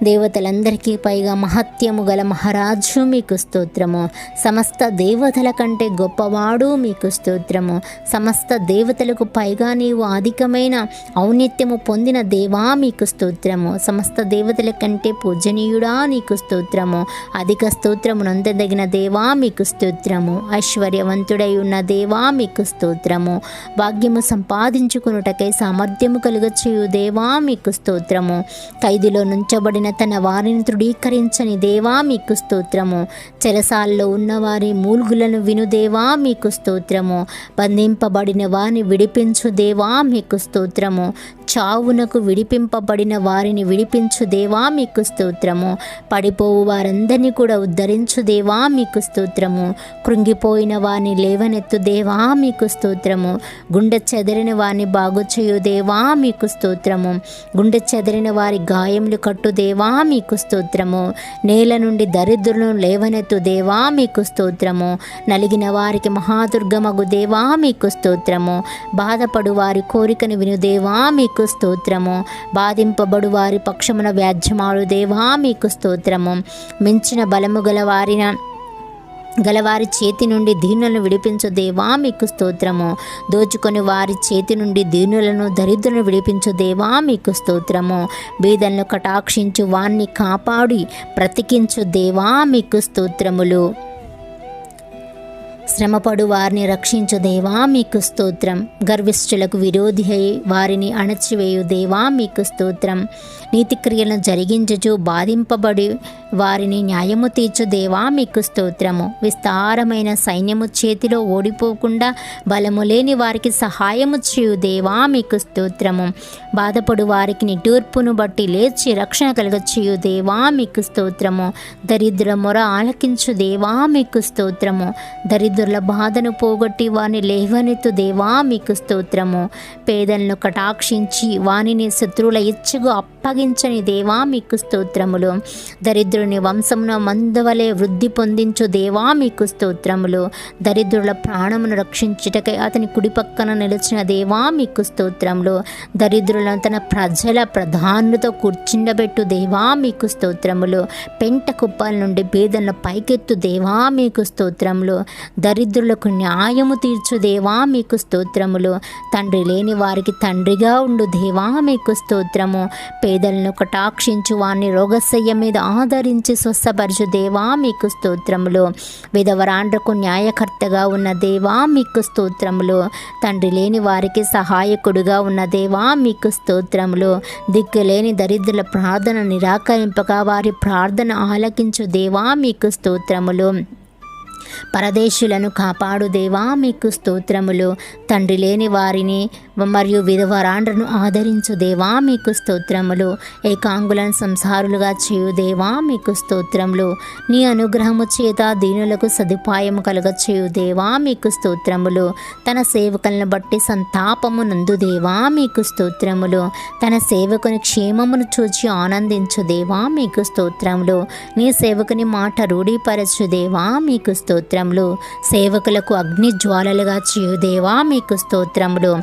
దేవతలందరికీ పైగా మహత్యము గల మహారాజు మీకు స్తోత్రము. సమస్త దేవతల కంటే గొప్పవాడు మీకు స్తోత్రము. సమస్త దేవతలకు పైగా నీవు అధికమైన ఔన్నత్యము పొందిన దేవా మీకు స్తోత్రము. సమస్త దేవతల కంటే పూజనీయుడా నీకు స్తోత్రము. అధిక స్తోత్రము నొందదగిన దేవా మీకు స్తోత్రము. ఐశ్వర్యవంతుడై ఉన్న దేవా మీకు స్తోత్రము. భాగ్యము సంపాదించుకున్నటకై సామర్థ్యము కలుగచేయు దేవా మీకు స్తోత్రము. ఖైదులో నుంచబడిన తన వారిని తృఢీకరించని దేవా మీకు స్తోత్రము. చెరసాల్లో ఉన్నవారి మూల్గులను విను దేవా మీకు స్తోత్రము. బంధింపబడిన వారిని విడిపించు దేవా మీకు స్తోత్రము. చావునకు విడిపింపబడిన వారిని విడిపించు దేవా మీకు స్తోత్రము. పడిపోవు వారందరినీ కూడా ఉద్ధరించు దేవా మీకు స్తోత్రము. కృంగిపోయిన వారిని లేవనెత్తు దేవా మీకు స్తోత్రము. గుండె చెదరిన వారిని బాగు చేయు దేవా మీకు స్తోత్రము. గుండె చెదరిన వారి గాయములు కట్టు దేవా మీకు స్తోత్రము. నేల నుండి దరిద్రులను లేవనెత్తు దేవా మీకు స్తోత్రము. నలిగిన వారికి మహాదుర్గమగు దేవా మీకు స్తోత్రము. బాధపడు వారి కోరికను విను దేవా మీకు స్తోత్రము. బాధింపబడు వారి పక్షమున వ్యాజ్యమాడు దేవా మీకు స్తోత్రము. మించిన బలము గలవారి చేతి నుండి దీనులను విడిపించు దేవా మీకు స్తోత్రము. దోచుకొని వారి చేతి నుండి దీనులను దరిద్రులను విడిపించు దేవా మీకు స్తోత్రము. బీదలను కటాక్షించు వారిని కాపాడి బ్రతికించు దేవా మీకు స్తోత్రములు. శ్రమపడు వారిని రక్షించు దేవా మీకు స్తోత్రం. గర్విష్ఠులకు విరోధి అయి వారిని అణచివేయు దేవా మీకు స్తోత్రం. నీతి క్రియలను జరిగించుచు బాధింపబడి వారిని న్యాయము తీర్చు దేవా మీకు స్తోత్రము. విస్తారమైన సైన్యము చేతిలో ఓడిపోకుండా బలము లేని వారికి సహాయము చేయు దేవా మీకు స్తోత్రము. బాధపడు వారికి నిట్టూర్పును బట్టి లేచి రక్షణ కలుగచేయు దేవా మీకు స్తోత్రము. దరిద్రుల మొర ఆలకించు దేవా మీకు స్తోత్రము. దరిద్రుల బాధను పోగొట్టి వారిని లేవనెత్తు దేవా మీకు స్తోత్రము. పేదలను కటాక్షించి వానిని శత్రువుల ఇచ్చగు అప్పగించని దేవా మీకు స్తోత్రములు. దరిద్రుని వంశమున మందవలే వృద్ధి పొందించు దేవా మీకు స్తోత్రములు. దరిద్రుల ప్రాణమును రక్షించుటకై అతని కుడి పక్కన నిలిచిన దేవా మీకు స్తోత్రములు. దరిద్రులను తన ప్రజల ప్రధానులతో కూర్చుండబెట్టు దేవా మీకు స్తోత్రములు. పెంట కుప్పల నుండి పేదలను పైకెత్తు దేవా మీకు స్తోత్రములు. దరిద్రులకు న్యాయము తీర్చు దేవా మీకు స్తోత్రములు. తండ్రి లేని వారికి తండ్రిగా ఉండు దేవా మీకు స్తోత్రము. పేదలను కటాక్షించు వారిని రోగశయ్య మీద ఆదరించి స్వస్థపరచు దేవా మీకు స్తోత్రములు. విధవరాండ్రకు న్యాయకర్తగా ఉన్న దేవా మీకు స్తోత్రములు. తండ్రి లేని వారికి సహాయకుడుగా ఉన్న దేవా మీకు స్తోత్రములు. దిక్కులేని దరిద్రుల ప్రార్థన నిరాకరింపగా వారి ప్రార్థన ఆలకించు దేవా మీకు స్తోత్రములు. పరదేశులను కాపాడు దేవా మీకు స్తోత్రములు. తండ్రి లేని వారిని మరియు విధవరాండ్రను ఆదరించు దేవా మీకు స్తోత్రములు. ఏకాంగులను సంసారులుగా చేయు దేవా మీకు స్తోత్రములు. నీ అనుగ్రహము చేత దీనులకు సదుపాయము కలుగచేయు దేవా మీకు స్తోత్రములు. తన సేవకులను బట్టి సంతాపము నందు దేవా మీకు స్తోత్రములు. తన సేవకుని క్షేమమును చూచి ఆనందించు దేవా మీకు స్తోత్రములు. నీ సేవకుని మాట రూఢీపరచు దేవా మీకు స్తోత్రములు. సేవకులకు అగ్ని జ్వాలలుగా చేయు దేవా మీకు స్తోత్రములు.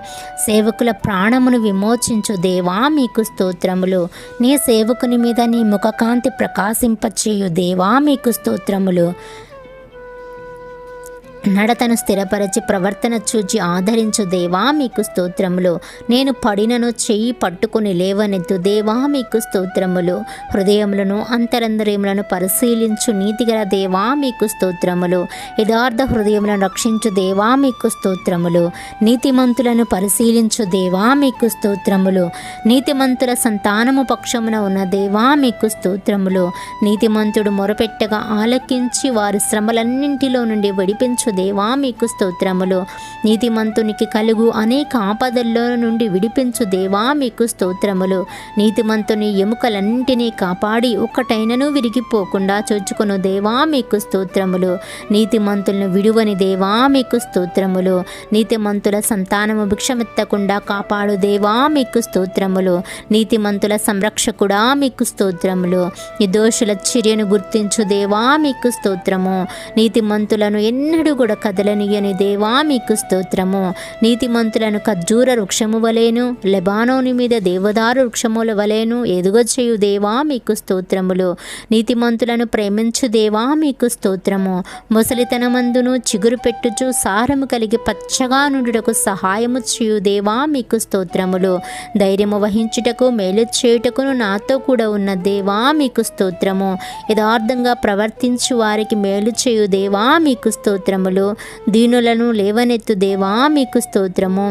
సేవకుల ప్రాణమును విమోచించు దేవా మీకు స్తోత్రములు. నీ సేవకుని మీద నీ ముఖకాంతి ప్రకాశింపచేయు దేవా మీకు స్తోత్రములు. నడతను స్థిరపరచి ప్రవర్తన చూచి ఆదరించు దేవా మీకు స్తోత్రములు. నేను పడినను చెయ్యి పట్టుకుని లేవనెత్తు దేవా మీకు స్తోత్రములు. హృదయములను అంతరంద్రియములను పరిశీలించు నీతిగల దేవా మీకు స్తోత్రములు. యథార్థ హృదయములను రక్షించు దేవా మీకు స్తోత్రములు. నీతిమంతులను పరిశీలించు దేవా మీకు స్తోత్రములు. నీతిమంతుల సంతానము పక్షమున ఉన్న దేవా మీకు స్తోత్రములు. నీతిమంతుడు మొరపెట్టగా ఆలకించి వారి శ్రమలన్నింటిలో నుండి విడిపించు దేవా మీకు స్తోత్రములు. నీతిమంతునికి కలుగు అనేక ఆపదల్లో నుండి విడిపించు దేవా మీకు స్తోత్రములు. నీతిమంతుని ఎముకలన్నింటినీ కాపాడి ఒక్కటైనను విరిగిపోకుండా చొచ్చుకొను దేవా మీకు స్తోత్రములు. నీతిమంతులను విడువని దేవా మీకు స్తోత్రములు. నీతిమంతుల సంతానము భిక్షమెత్తకుండా కాపాడు దేవా మీకు స్తోత్రములు. నీతిమంతుల సంరక్షకుడా మీకు స్తోత్రములు. నిర్దోషుల చర్యను గుర్తించు దేవా మీకు స్తోత్రము. నీతిమంతులను ఎన్నడూ కూడా కదలనియని దేవా మీకు స్తోత్రము. నీతిమంతులను ఖర్జూర వృక్షము వలెను లెబానోని మీద దేవదారు వృక్షముల వలెను ఎదుగచేయు దేవా మీకు స్తోత్రములు. నీతిమంతులను ప్రేమించు దేవా మీకు స్తోత్రము. ముసలితనమందును చిగురు పెట్టుచు సారము కలిగి పచ్చగా నుండుటకు సహాయము చేయు దేవా మీకు స్తోత్రములు. ధైర్యము వహించుటకు మేలు చేయుటకును నాతో కూడా ఉన్న దేవా మీకు స్తోత్రము. యథార్థంగా ప్రవర్తించు వారికి మేలు చేయు దేవా మీకు స్తోత్రములు. దీనులను లేవనెత్తు దేవా మీకు స్తోత్రము.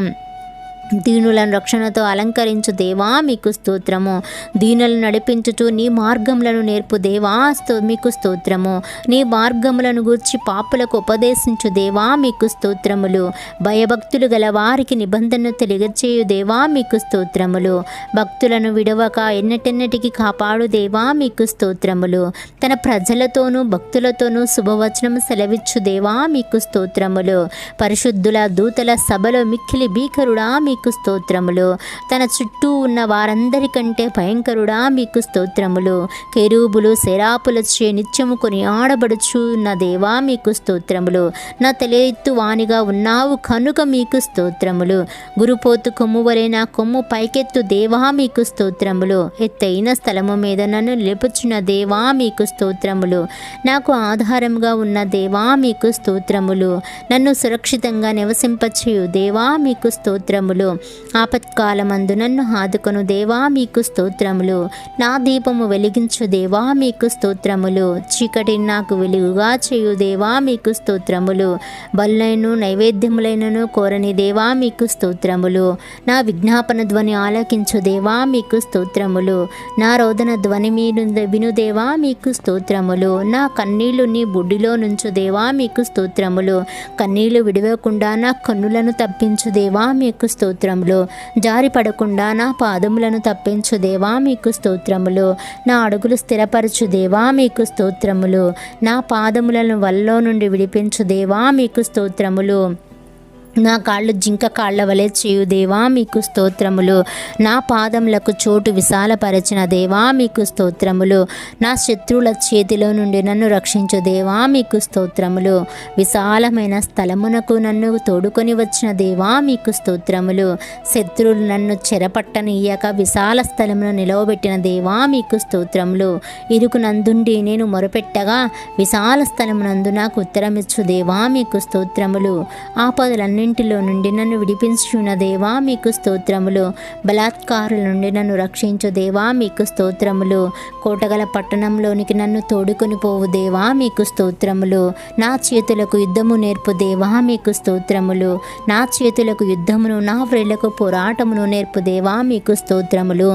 దీనులను రక్షణతో అలంకరించు దేవా మీకు స్తోత్రము. దీనులను నడిపించుచు నీ మార్గములను నేర్పు దేవా మీకు స్తోత్రము. నీ మార్గములను గూర్చి పాపులకు ఉపదేశించు దేవా మీకు స్తోత్రములు. భయభక్తులు గల వారికి నిబంధనను తెలియచేయు దేవా మీకు స్తోత్రములు. భక్తులను విడవక ఎన్నటెన్నటికి కాపాడు దేవా మీకు స్తోత్రములు. తన ప్రజలతోనూ భక్తులతోనూ శుభవచనం సెలవిచ్చు దేవా మీకు స్తోత్రములు. పరిశుద్ధుల దూతల సభలో మిక్కిలి భీకరుడా మీకు స్తోత్రములు. తన చుట్టూ ఉన్న వారందరికంటే భయంకరుడా మీకు స్తోత్రములు. కెరూబులు శరాపులచే నిత్యము కొని ఆడబడుచు ఉన్న దేవా మీకు స్తోత్రములు. నా తలెత్తు వానిగా ఉన్నావు కనుక మీకు స్తోత్రములు. గురుపోతు కొమ్ము వలె నా కొమ్ము పైకెత్తు దేవా మీకు స్తోత్రములు. ఎత్తైన స్థలము మీద నన్ను నిలుపుచున్న దేవా మీకు స్తోత్రములు. నాకు ఆధారముగా ఉన్న దేవా మీకు స్తోత్రములు. నన్ను సురక్షితంగా నివసింపచేయు దేవా మీకు స్తోత్రములు. స్తోత్రములు. ఆపత్కాలమందు నన్ను ఆదుకొను దేవా మీకు స్తోత్రములు. నా దీపము వెలిగించు దేవా మీకు స్తోత్రములు. చీకటిని నాకు వెలుగుగా చేయు దేవా మీకు స్తోత్రములు. బలులైన నైవేద్యములైనను కోరని దేవా మీకు స్తోత్రములు. నా విజ్ఞాపన ధ్వని ఆలకించు దేవా మీకు స్తోత్రములు. నా రోదన ధ్వని మీరు విను దేవా మీకు స్తోత్రములు. నా కన్నీళ్లు నీ బుడ్డిలో నుంచు దేవా మీకు స్తోత్రములు. కన్నీళ్లు విడవకుండా నా కన్నులను తప్పించు దేవా మీకు స్తోత్రములు. జారి పడకుండా నా పాదములను తప్పించు దేవా మీకు స్తోత్రములు. నా అడుగులు స్థిరపరచు దేవా మీకు స్తోత్రములు. నా పాదములను వల్లో నుండి విడిపించు దేవా మీకు స్తోత్రములు. నా కాళ్ళు జింక కాళ్ళ వలె చేయు దేవా మీకు స్తోత్రములు. నా పాదములకు చోటు విశాలపరచిన దేవా మీకు స్తోత్రములు. నా శత్రువుల చేతిలో నుండి నన్ను రక్షించు దేవా మీకు స్తోత్రములు. విశాలమైన స్థలమునకు నన్ను తోడుకొని వచ్చిన దేవా మీకు స్తోత్రములు. శత్రువులు నన్ను చెరపట్టనియ్యక విశాల స్థలమును నిలవబెట్టిన దేవా మీకు స్తోత్రములు. ఇరుకునందుండి నేను మొరపెట్టగా విశాల స్థలమునందు నాకు ఉత్తరమిచ్చు దేవా మీకు స్తోత్రములు. ఆపదలన్నీ ఇంటిలో నుండి నన్ను విడిపించుచున్న దేవా మీకు స్తోత్రములు. బలాత్కారుల నుండి నన్ను రక్షించు దేవా మీకు స్తోత్రములు. కోటగల పట్టణంలోనికి నన్ను తోడుకొని పోవు దేవా మీకు స్తోత్రములు. నా చేతులకు యుద్ధము నేర్పు దేవా మీకు స్తోత్రములు. నా చేతులకు యుద్ధమును నా వ్రేళ్లకు పోరాటమును నేర్పు దేవా మీకు స్తోత్రములు.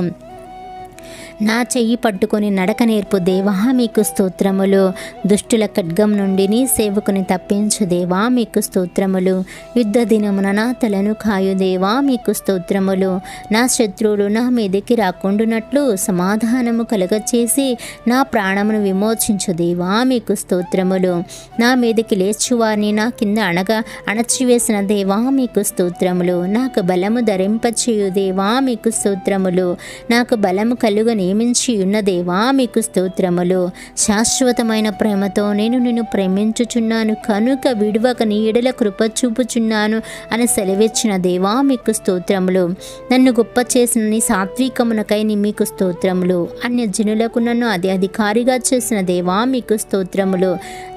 నా చెయ్యి పట్టుకొని నడక నేర్పు దేవా మీకు స్తోత్రములు. దుష్టుల ఖడ్గం నుండి నీ సేవకుని తప్పించు దేవా మీకు స్తోత్రములు. యుద్ధ దినమున నా తలను కాయు దేవా మీకు స్తోత్రములు. నా శత్రువులు నా మీదకి రాకుండునట్లు సమాధానము కలుగచేసి నా ప్రాణమును విమోచించు దేవా మీకు స్తోత్రములు. నా మీదకి లేచువారిని నా కింద అణచివేసిన దేవా మీకు స్తోత్రములు. నాకు బలము ధరింపచేయు దేవా మీకు స్తోత్రములు. నాకు బలము కలుగ నియమించి ఉన్న దేవా మీకు స్తోత్రములు. శాశ్వతమైన ప్రేమతో నేను నిన్ను ప్రేమించుచున్నాను కనుక విడువక నీ ఎడల కృప చూపుచున్నాను అని సెలవిచ్చిన దేవా మీకు స్తోత్రములు. నన్ను గొప్ప చేసిన నీ సాత్వికమునకై మీకు స్తోత్రములు. అన్య జనులకు నన్ను అధికారిగా చేసిన దేవా మీకు స్తోత్రములు.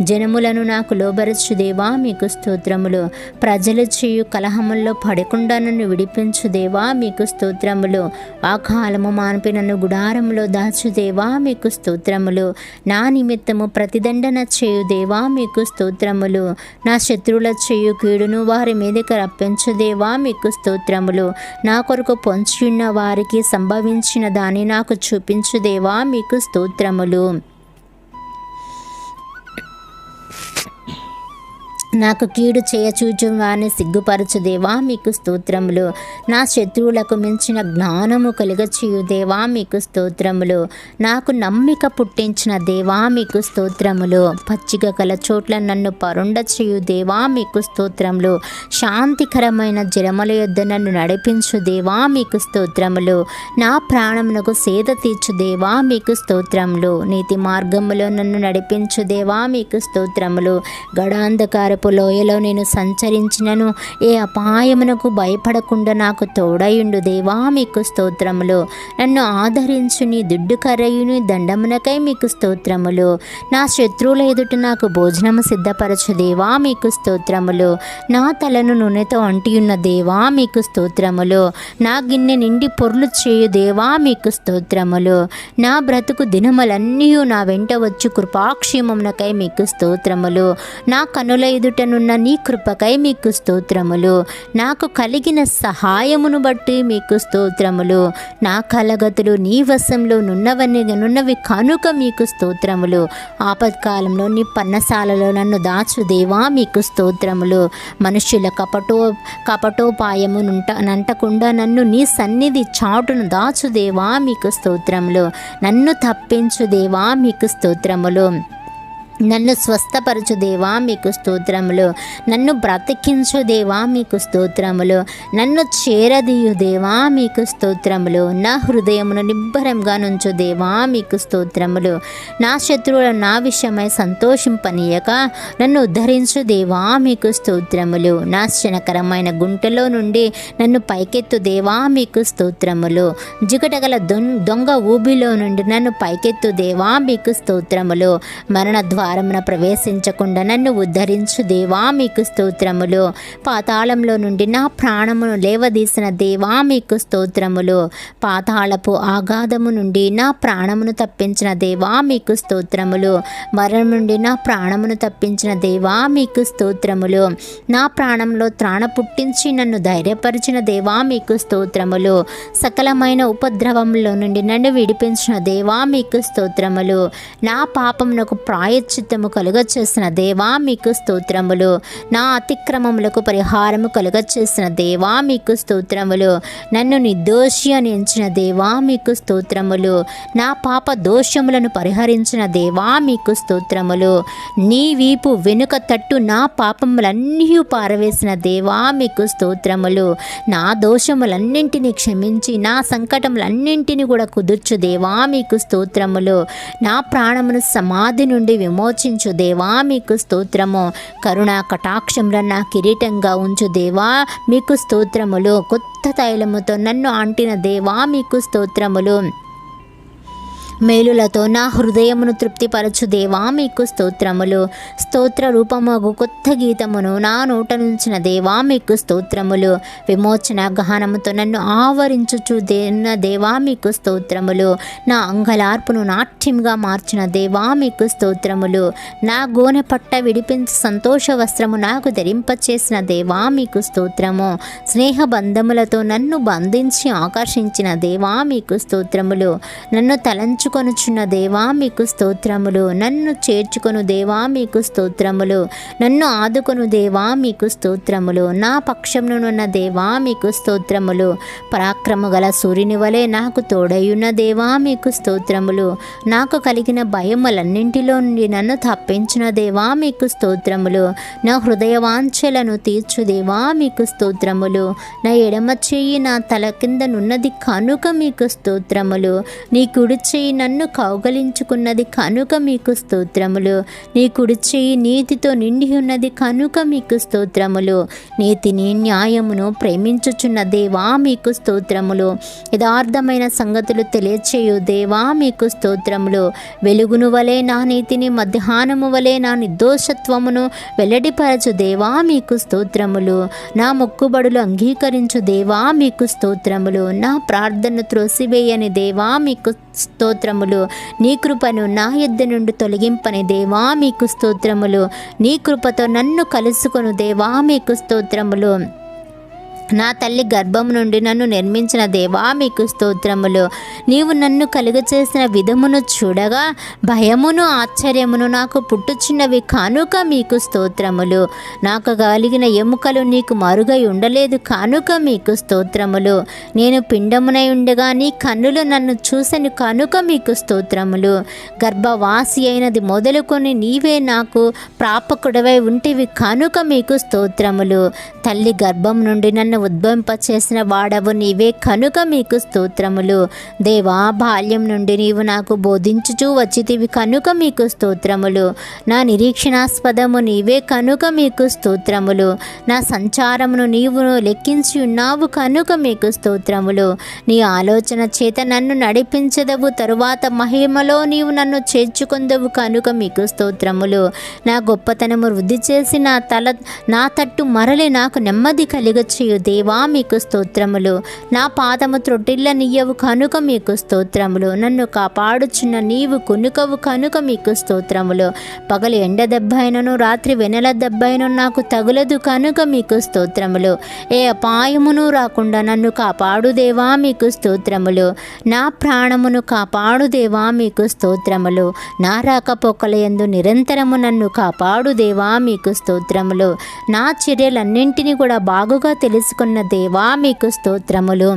జనములను నాకు లోబరచు దేవా మీకు స్తోత్రములు. ప్రజలు చేయు కలహముల్లో పడకుండా నన్ను విడిపించు దేవా మీకు స్తోత్రములు. ఆ కాలము మాన్పి నన్ను గుడారంలో దాచు దేవా మీకు స్తోత్రములు. నా నిమిత్తము ప్రతిదండన చేయు దేవా మీకు స్తోత్రములు. నా శత్రువుల చేయు కీడును వారి మీదకి రప్పించు దేవా మీకు స్తోత్రములు. నా కొరకు పొంచియున్న వారికి సంభవించిన దాన్ని నాకు చూపించు దేవా మీకు స్తోత్రములు. నాకు కీడు చేయచూచు వారిని సిగ్గుపరచు దేవా మీకు స్తోత్రములు. నా శత్రువులకు మించిన జ్ఞానము కలుగచేయు దేవా మీకు స్తోత్రములు. నాకు నమ్మిక పుట్టించిన దేవా మీకు స్తోత్రములు. పచ్చిక గల చోట్ల నన్ను పరుండ చేయు దేవా మీకు స్తోత్రములు. శాంతికరమైన జలముల యొద్ద నన్ను నడిపించు దేవా మీకు స్తోత్రములు. నా ప్రాణమునకు సేద తీర్చు దేవా మీకు స్తోత్రములు. నీతి మార్గములో నన్ను నడిపించు దేవా మీకు స్తోత్రములు. గడాంధకారపు లోయలో నేను సంచరించినను ఏ అపాయమునకు భయపడకుండా నాకు తోడయుండు దేవా మీకు స్తోత్రములు. నన్ను ఆదరించు నీ దుడ్డు కర్రయుని దండమునకై మీకు స్తోత్రములు. నా శత్రువుల ఎదుట నాకు భోజనము సిద్ధపరచు దేవా మీకు స్తోత్రములు. నా తలను నూనెతో అంటియున్న దేవా మీకు స్తోత్రములు. నా గిన్నె నిండి పొర్లు చేయు దేవా మీకు స్తోత్రములు. నా బ్రతుకు దినములన్నీ నా వెంట వచ్చు కృపాక్షేమమునకై మీకు స్తోత్రములు. నా కనుల ఎదుట నున్న నీ కృపకై మీకు స్తోత్రములు. నాకు కలిగిన సహాయమును బట్టి మీకు స్తోత్రములు. నా కలగతులు నీ వశంలో నున్నవి కనుక మీకు స్తోత్రములు. ఆపత్కాలంలో నీ పన్నశాలలో నన్ను దాచు దేవా మీకు స్తోత్రములు. మనుష్యుల కపటోపాయము నంటకుండా నన్ను నీ సన్నిధి చాటును దాచు దేవా మీకు స్తోత్రములు. నన్ను తప్పించు దేవా మీకు స్తోత్రములు. నన్ను స్వస్థపరచు దేవా మీకు స్తోత్రములు. నన్ను బ్రతికించు దేవా మీకు స్తోత్రములు. నన్ను చేరదీయు దేవా మీకు స్తోత్రములు. నా హృదయమును నిబ్బరంగా నుంచు దేవా మీకు స్తోత్రములు. నా శత్రువుల నా విషయమై సంతోషింపనీయక నన్ను ఉద్ధరించు దేవా మీకు స్తోత్రములు. నా క్షణకరమైన గుంటలో నుండి నన్ను పైకెత్తు దేవా మీకు స్తోత్రములు. జిగటగల దొంగ ఊబిలో నుండి నన్ను పైకెత్తు దేవా మీకు స్తోత్రములు. మరణ ద్వారమున ప్రవేశించకుండా నన్ను ఉద్ధరించు దేవా మీకు స్తోత్రములు. పాతాళంలో నుండి నా ప్రాణమును లేవదీసిన దేవా మీకు స్తోత్రములు. పాతాళపు ఆగాధము నుండి నా ప్రాణమును తప్పించిన దేవా మీకు స్తోత్రములు. మరణం నుండి నా ప్రాణమును తప్పించిన దేవా మీకు స్తోత్రములు. నా ప్రాణంలో త్రాణ పుట్టించి నన్ను ధైర్యపరిచిన దేవా మీకు స్తోత్రములు. సకలమైన ఉపద్రవంలో నుండి నన్ను విడిపించిన దేవా మీకు స్తోత్రములు. నా పాపమునకు ప్రాయశ్చిత్తము కలుగచేసిన దేవా మీకు స్తోత్రములు. నా అతిక్రమములకు పరిహారము కలుగచేసిన దేవా మీకు స్తోత్రములు. నన్ను నిర్దోషి అని ఎంచిన దేవా మీకు స్తోత్రములు. నా పాప దోషములను పరిహరించిన దేవా మీకు స్తోత్రములు. నీ వీపు వెనుక తట్టు నా పాపములన్నీ పారవేసిన దేవా మీకు స్తోత్రములు. నా దోషములన్నింటినీ క్షమించి నా సంకటములన్నింటినీ కూడా కుదుర్చు దేవా మీకు స్తోత్రములు. నా ప్రాణమును సమాధి నుండి విమోచించు దేవా మీకు స్తోత్రము. కరుణా కటాక్షములను నా కిరీటంగా ఉంచు దేవా మీకు స్తోత్రములు. కొత్త తైలముతో నన్ను అంటిన దేవా మీకు స్తోత్రములు. మేలులతో నా హృదయమును తృప్తిపరచు దేవా మీకు స్తోత్రములు. స్తోత్ర రూపమగు కొత్త గీతమును నా నోట నుంచిన దేవా మీకు స్తోత్రములు. విమోచన గహనముతో నన్ను ఆవరించుచు దేవా మీకు స్తోత్రములు. నా అంగలార్పును నాట్యంగా మార్చిన దేవా మీకు స్తోత్రములు. నా గోనె పట్ట విడిపించి సంతోష వస్త్రము నాకు ధరింపచేసిన దేవా మీకు స్తోత్రము. స్నేహ బంధములతో నన్ను బంధించి ఆకర్షించిన దేవా మీకు స్తోత్రములు. నన్ను తలంచుకొనుచున్న దేవా మీకు స్తోత్రములు. నన్ను చేర్చుకొను దేవా మీకు స్తోత్రములు. నన్ను ఆదుకొను దేవా మీకు స్తోత్రములు. నా పక్షమునున్న దేవా మీకు స్తోత్రములు. పరాక్రమ గల సూర్యుని వలె నాకు తోడయున్న దేవా మీకు స్తోత్రములు. నాకు కలిగిన భయములన్నింటిలో నుండి నన్ను తప్పించిన దేవా మీకు స్తోత్రములు. నా హృదయ వాంఛలను తీర్చు దేవా మీకు స్తోత్రములు. నా ఎడమ చెయ్యి నా తల కిందనున్నది కనుక మీకు స్తోత్రములు. నీ కుడి చెయ్యి నన్ను కౌగలించుకున్నది కనుక మీకు స్తోత్రములు. నీ కుడి చెయ్యి నీతితో నిండి ఉన్నది కనుక మీకు స్తోత్రములు. నీతిని న్యాయమును ప్రేమించుచున్న దేవా మీకు స్తోత్రములు. యథార్థమైన సంగతులు తెలియచేయు దేవా మీకు స్తోత్రములు. వెలుగును వలె నా నీతిని, మధ్యాహ్నము వలె నా నిర్దోషత్వమును వెల్లడిపరచు దేవా మీకు స్తోత్రములు. నా మొక్కుబడులు అంగీకరించు దేవా మీకు స్తోత్రములు. నా ప్రార్థన త్రోసివేయని దేవా మీకు స్తోత్రములు. నీ కృపను నా యొద్ద నుండి తొలగింపని దేవా మీకు స్తోత్రములు. నీ కృపతో నన్ను కలుసుకొను దేవా మీకు స్తోత్రములు. నా తల్లి గర్భం నుండి నన్ను నిర్మించిన దేవా మీకు స్తోత్రములు. నీవు నన్ను కలుగచేసిన విధమును చూడగా భయమును ఆశ్చర్యమును నాకు పుట్టుచున్నవి కనుక మీకు స్తోత్రములు. నాకు కలిగిన ఎముకలు నీకు మరుగై ఉండలేదు కనుక మీకు స్తోత్రములు. నేను పిండమునై ఉండగా నీ కన్నులు నన్ను చూసని కనుక మీకు స్తోత్రములు. గర్భవాసి అయినది మొదలుకొని నీవే నాకు ప్రాపకుడవై ఉంటివి కనుక మీకు స్తోత్రములు. తల్లి గర్భం నుండి నన్ను ఉద్భవింపచేసిన వాడవు నీవే కనుక మీకు స్తోత్రములు. దేవా, బాల్యం నుండి నీవు నాకు బోధించుచూ వచ్చితివి కనుక మీకు స్తోత్రములు. నా నిరీక్షణాస్పదము నీవే కనుక మీకు స్తోత్రములు. నా సంచారమును నీవు లెక్కించి ఉన్నావు కనుక మీకు స్తోత్రములు. నీ ఆలోచన చేత నన్ను నడిపించదవు, తరువాత మహిమలో నీవు నన్ను చేర్చుకొందవు కనుక మీకు స్తోత్రములు. నా గొప్పతనము వృద్ధి చేసి నా తట్టు మరలి నాకు నెమ్మది కలిగచేయు దేవా మీకు స్తోత్రములు. నా పాదము త్రొట్టిల్లనియ్యవు కనుక మీకు స్తోత్రములు. నన్ను కాపాడుచున్న నీవు కునుకవు కనుక మీకు స్తోత్రములు. పగలు ఎండ దెబ్బైనను రాత్రి వెనెల దెబ్బైనను నాకు తగులదు కనుక మీకు స్తోత్రములు. ఏ అపాయమును రాకుండా నన్ను కాపాడు దేవా మీకు స్తోత్రములు. నా ప్రాణమును కాపాడు దేవా మీకు స్తోత్రములు. నా రాకపోకలయందు నిరంతరము నన్ను కాపాడు దేవా మీకు స్తోత్రములు. నా చర్యలన్నింటినీ కూడా బాగుగా తెలుసుకున్న దేవా మీకు స్తోత్రములు.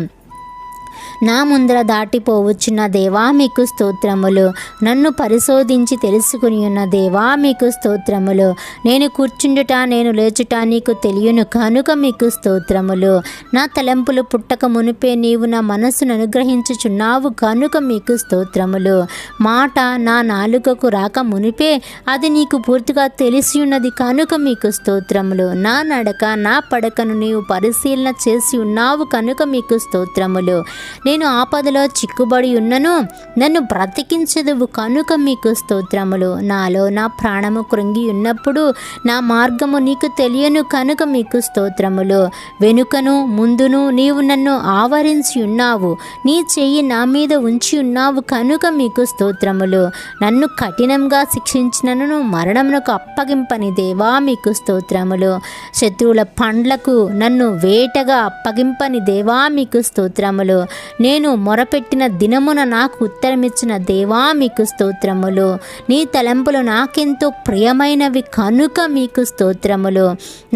నా ముందర దాటిపోవచ్చున్న దేవా మీకు స్తోత్రములు. నన్ను పరిశోధించి తెలుసుకుని ఉన్న దేవా మీకు స్తోత్రములు. నేను కూర్చుండుట నేను లేచుట నీకు తెలియను కనుక మీకు స్తోత్రములు. నా తలంపులు పుట్టక మునిపే నీవు నా మనస్సును అనుగ్రహించుచున్నావు కనుక మీకు స్తోత్రములు. మాట నా నాలుకకు రాక మునిపే అది నీకు పూర్తిగా తెలిసి ఉన్నది కనుక మీకు స్తోత్రములు. నా నడక నా పడకను నీవు పరిశీలన చేసి ఉన్నావు కనుక మీకు స్తోత్రములు. నేను ఆపదలో చిక్కుబడి ఉన్నను, నన్ను బ్రతికించదువు కనుక మీకు స్తోత్రములు. నాలో నా ప్రాణము కృంగి ఉన్నప్పుడు నా మార్గము నీకు తెలియను కనుక మీకు స్తోత్రములు. వెనుకను ముందును నీవు నన్ను ఆవరించి ఉన్నావు, నీ చెయ్యి నా మీద ఉంచి ఉన్నావు కనుక మీకు స్తోత్రములు. నన్ను కఠినంగా శిక్షించినను మరణమునకు అప్పగింపని దేవా మీకు స్తోత్రములు. శత్రువుల పండ్లకు నన్ను వేటగా అప్పగింపని దేవా మీకు స్తోత్రములు. నేను మొరపెట్టిన దినమున నాకు ఉత్తరమిచ్చిన దేవా మీకు స్తోత్రములు. నీ తలంపులు నాకెంతో ప్రియమైనవి కనుక మీకు స్తోత్రములు.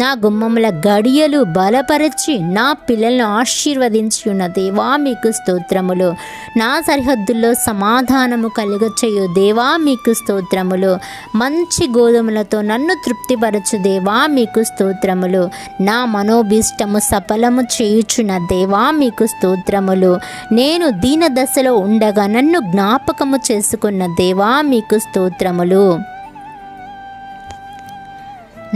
నా గుమ్మముల గడియలు బలపరచి నా పిల్లలను ఆశీర్వదించి ఉన్న దేవా మీకు స్తోత్రములు. నా సరిహద్దుల్లో సమాధానము కలుగచేయు దేవా మీకు స్తోత్రములు. మంచి గోధుమలతో నన్ను తృప్తిపరచు దేవా మీకు స్తోత్రములు. నా మనోభీష్టము సఫలము చేయుచున్న దేవా మీకు స్తోత్రములు. నేను దీన దశలో ఉండగా నన్ను జ్ఞాపకము చేసుకున్న దేవా మీకు స్తోత్రములు.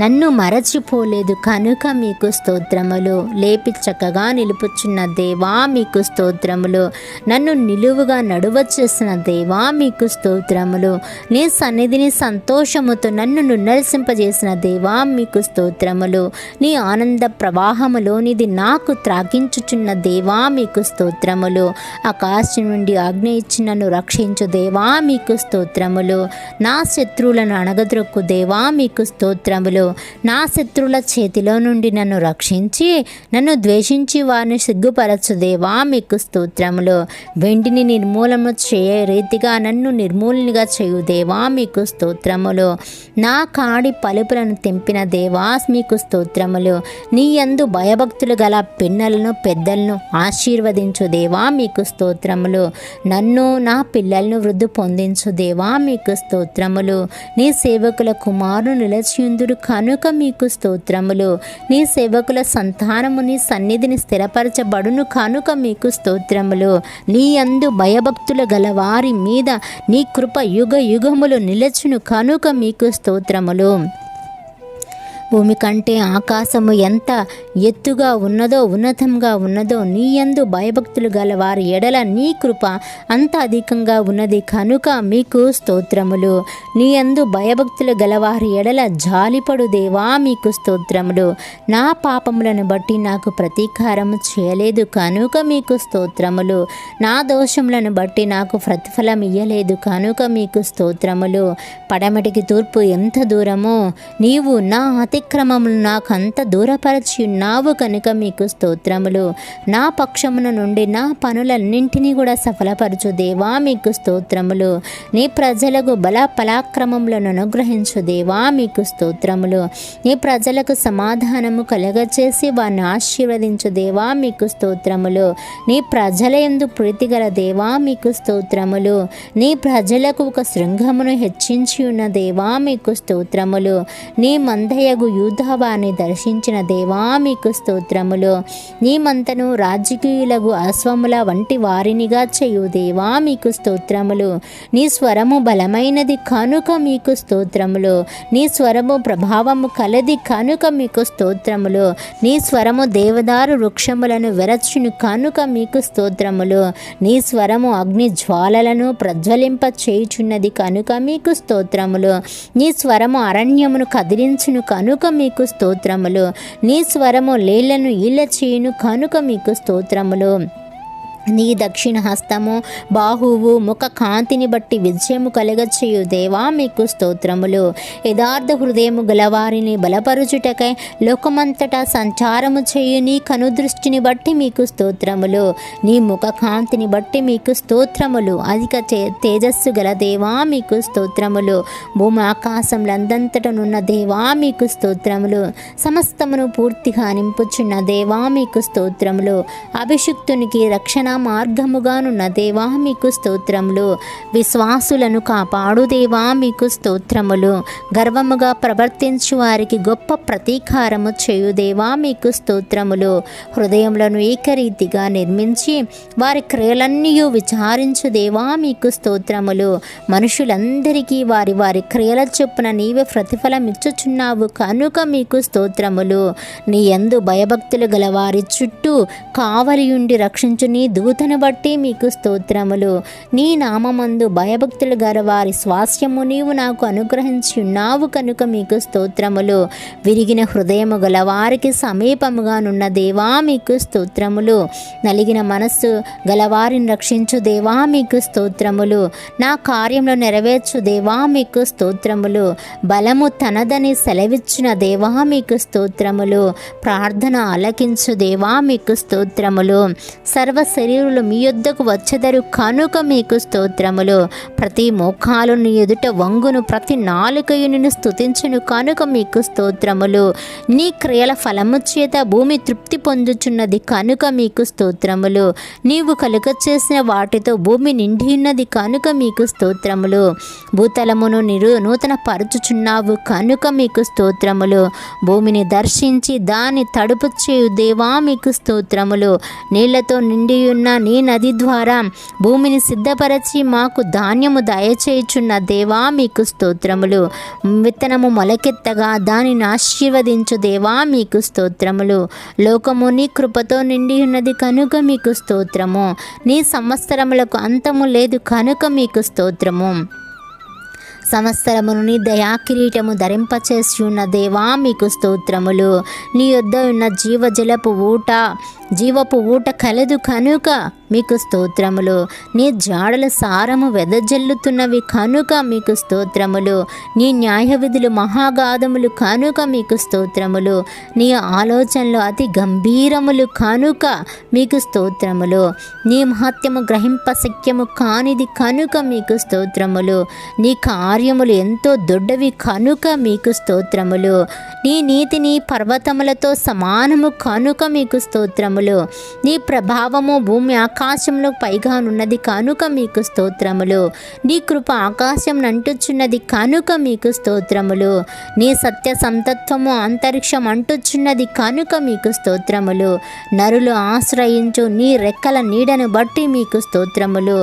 నన్ను మరచిపోలేదు కనుక మీకు స్తోత్రములు. లేపి చక్కగా నిలుపుచున్న దేవా మీకు స్తోత్రములు. నన్ను నిలువుగా నడువచేసిన దేవా మీకు స్తోత్రములు. నీ సన్నిధిని సంతోషముతో నన్ను నున్నరిసింపజేసిన దేవా మీకు స్తోత్రములు. నీ ఆనంద ప్రవాహములోనిది నాకు త్రాగించుచున్న దేవా మీకు స్తోత్రములు. ఆకాశం నుండి ఆజ్ఞ ఇచ్చి నన్ను రక్షించు దేవా మీకు స్తోత్రములు. నా శత్రువులను అణగద్రొక్కు దేవా మీకు స్తోత్రములు. నా శత్రువుల చేతిలో నుండి నన్ను రక్షించి నన్ను ద్వేషించి వారిని సిగ్గుపరచు దేవా మీకు స్తోత్రములు. వెండిని నిర్మూలన చేయ రీతిగా నన్ను నిర్మూలనగా చేయు దేవా మీకు స్తోత్రములు. నా కాడి పలుపులను తెంపిన దేవా మీకు స్తోత్రములు. నీ యందు భయభక్తులు గల పిన్నలను పెద్దలను ఆశీర్వదించు దేవా మీకు స్తోత్రములు. నన్ను నా పిల్లలను వృద్ధి పొందించు దేవా మీకు స్తోత్రములు. నీ సేవకుల కుమారుడు నిలచియుందురు కనుక మీకు స్తోత్రములు. నీ సేవకుల సంతానము నీ సన్నిధిని స్థిరపరచబడును కనుక మీకు స్తోత్రములు. నీ యందు భయభక్తులు గల వారి మీద నీ కృప యుగ యుగములు నిలచును కనుక మీకు స్తోత్రములు. భూమి కంటే ఆకాశము ఎంత ఎత్తుగా ఉన్నదో ఉన్నతంగా ఉన్నదో నీ యందు భయభక్తులు గల వారి ఎడల నీ కృప అంత అధికంగా ఉన్నది కనుక మీకు స్తోత్రములు. నీ యందు భయభక్తులు గల వారి ఎడల జాలిపడు దేవా మీకు స్తోత్రములు. నా పాపములను బట్టి నాకు ప్రతీకారము చేయలేదు కనుక మీకు స్తోత్రములు. నా దోషములను బట్టి నాకు ప్రతిఫలం ఇయ్యలేదు కనుక మీకు స్తోత్రములు. పడమటికి తూర్పు ఎంత దూరమో నీవు నా అతిక్రమములు నాకు అంత దూరపరచి ఉన్నావు కనుక మీకు స్తోత్రములు. నా పక్షమున నుండి నా పనులన్నింటినీ కూడా సఫలపరచు దేవా మీకు స్తోత్రములు. నీ ప్రజలకు బల పరాక్రమములను అనుగ్రహించు దేవా మీకు స్తోత్రములు. నీ ప్రజలకు సమాధానము కలగచేసి వారిని ఆశీర్వదించు దేవా మీకు స్తోత్రములు. నీ ప్రజల యందు ప్రీతిగల దేవా మీకు స్తోత్రములు. నీ ప్రజలకు ఒక శృంగమును హెచ్చించి ఉన్న దేవా మీకు స్తోత్రములు. నీ మందయగు యూదావారిని దర్శించిన దేవా మీకు స్తోత్రములు. నీ మంతను రాజకీయులకు అశ్వముల వంటి వారినిగా చేయు దేవా మీకు స్తోత్రములు. నీ స్వరము బలమైనది కనుక మీకు స్తోత్రములు. నీ స్వరము ప్రభావము కలది కనుక మీకు స్తోత్రములు. నీ స్వరము దేవదారు వృక్షములను వెరచును కనుక మీకు స్తోత్రములు. నీ స్వరము అగ్ని జ్వాలలను ప్రజ్వలింప చేయుచున్నది కనుక మీకు స్తోత్రములు. నీ స్వరము అరణ్యమును కదిలించును కనుక మీకు స్తోత్రములు. నీ స్వరము లేళ్లను ఈల చేయును కనుక మీకు స్తోత్రములు. నీ దక్షిణ హస్తము బాహువు ముఖ కాంతిని బట్టి విజయము కలగచేయు దేవా మీకు స్తోత్రములు. యథార్థ హృదయము గలవారిని బలపరుచుటకై లోకమంతటా సంచారము చేయు నీ కనుదృష్టిని బట్టి మీకు స్తోత్రములు. నీ ముఖ కాంతిని బట్టి మీకు స్తోత్రములు. అధిక తేజస్సు గల దేవా మీకు స్తోత్రములు. భూమి ఆకాశములందంతటనున్న దేవా మీకు స్తోత్రములు. సమస్తమును పూర్తిగా నింపుచున్న దేవా మీకు స్తోత్రములు. అభిషిక్తునికి రక్షణ మార్గముగానున్న దేవా మీకు స్తోత్రములు. విశ్వాసులను కాపాడు దేవా మీకు స్తోత్రములు. గర్వముగా ప్రవర్తించు వారికి గొప్ప ప్రతీకారము చేయు దేవా మీకు స్తోత్రములు. హృదయములను ఏకరీతిగా నిర్మించి వారి క్రియలన్నీ విచారించు దేవా మీకు స్తోత్రములు. మనుషులందరికీ వారి వారి క్రియల చొప్పున నీవే ప్రతిఫలం ఇచ్చుచున్నావు కనుక మీకు స్తోత్రములు. నీ యందు భయభక్తులు గల వారి చుట్టూ కావలియుండి రక్షించు నీ కలుగుతను బట్టి మీకు స్తోత్రములు. నీ నామమందు భయభక్తులు గల వారి స్వాస్థ్యము నీవు నాకు అనుగ్రహించి ఉన్నావు కనుక మీకు స్తోత్రములు. విరిగిన హృదయము గల వారికి సమీపముగానున్న దేవా మీకు స్తోత్రములు. నలిగిన మనస్సు గలవారిని రక్షించు దేవా మీకు స్తోత్రములు. నా కార్యంలో నెరవేర్చు దేవా మీకు స్తోత్రములు. బలము తనదని సెలవిచ్చిన దేవా మీకు స్తోత్రములు. ప్రార్థన ఆలకించు దేవా మీకు స్తోత్రములు. సర్వ శరీరులు మీ యొద్దకు వచ్చెదరు కనుక మీకు స్తోత్రములు. ప్రతి మోకాలు నీ ఎదుట వంగును, ప్రతి నాలుకయు నిన్ను స్తుతించును కనుక మీకు స్తోత్రములు. నీ క్రియల ఫలము చేత భూమి తృప్తి పొందుచున్నది కనుక మీకు స్తోత్రములు. నీవు కలుగ చేసిన వాటితో భూమి నిండి ఉన్నది కనుక మీకు స్తోత్రములు. భూతలమును నూతన పరుచుచున్నావు కనుక మీకు స్తోత్రములు. భూమిని దర్శించి దాన్ని తడుపు చేయు దేవా మీకు స్తోత్రములు. నీళ్లతో నిండి ఉన్న నీ నది ద్వారా భూమిని సిద్ధపరచి మాకు ధాన్యము దయచేయుచున్న దేవా మీకు స్తోత్రములు. విత్తనము మొలకెత్తగా దానిని ఆశీర్వదించు దేవా మీకు స్తోత్రములు. లోకము నీ కృపతో నిండి ఉన్నది కనుక మీకు స్తోత్రము. నీ సంవత్సరములకు అంతము లేదు కనుక మీకు స్తోత్రము. సంవత్సరమును నీ దయా కిరీటము ధరింపచేసి ఉన్న దేవా మీకు స్తోత్రములు. నీ యొద్ద ఉన్న జీవపు ఊట కలదు కనుక మీకు స్తోత్రములు. నీ జాడల సారము వెదజల్లుతున్నవి కనుక మీకు స్తోత్రములు. నీ న్యాయ విధులు మహాగాధములు కనుక మీకు స్తోత్రములు. నీ ఆలోచనలు అతి గంభీరములు కనుక మీకు స్తోత్రములు. నీ మహత్యము గ్రహింప శక్యము కానిది కనుక మీకు స్తోత్రములు. నీ కార్యములు ఎంతో దొడ్డవి కనుక మీకు స్తోత్రములు. నీ నీతిని పర్వతములతో సమానము కనుక మీకు స్తోత్రములు. నీ ప్రభావము భూమి ఆకాశంలో పైగా ఉన్నది కనుక మీకు స్తోత్రములు. నీ కృప ఆకాశం అంటుచున్నది కనుక మీకు స్తోత్రములు. నీ సత్య సంతత్వము అంతరిక్షం అంటుచున్నది కనుక మీకు స్తోత్రములు. నరులు ఆశ్రయించు నీ రెక్కల నీడను బట్టి మీకు స్తోత్రములు.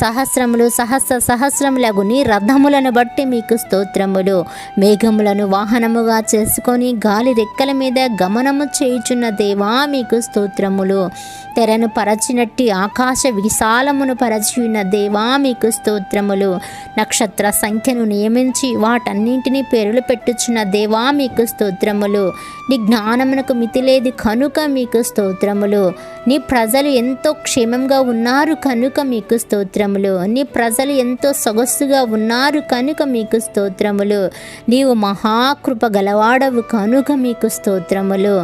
సహస్రములకు నీ రథములను బట్టి మీకు స్తోత్రములు. మేఘములను వాహనముగా చేసుకొని గాలి రెక్కల మీద గమనము చేయుచున్న దేవా మీకు స్తోత్రములు. తెరను పరచినట్టి ఆకాశ విశాలమును పరచియున్న దేవా మీకు స్తోత్రములు. నక్షత్ర సంఖ్యను నియమించి వాటన్నింటినీ పేర్లు పెట్టుచున్న దేవా మీకు స్తోత్రములు. నీ జ్ఞానమునకు మితిలేదు కనుక మీకు స్తోత్రములు. నీ ప్రజలు ఎంతో క్షేమంగా ఉన్నారు కనుక మీకు స్తోత్రములు. నీ ప్రజలు ఎంతో సొగస్సుగా ఉన్నారు కనుక మీకు స్తోత్రములు. నీవు మహాకృప గలవాడవు కనుక మీకు స్తోత్రములు.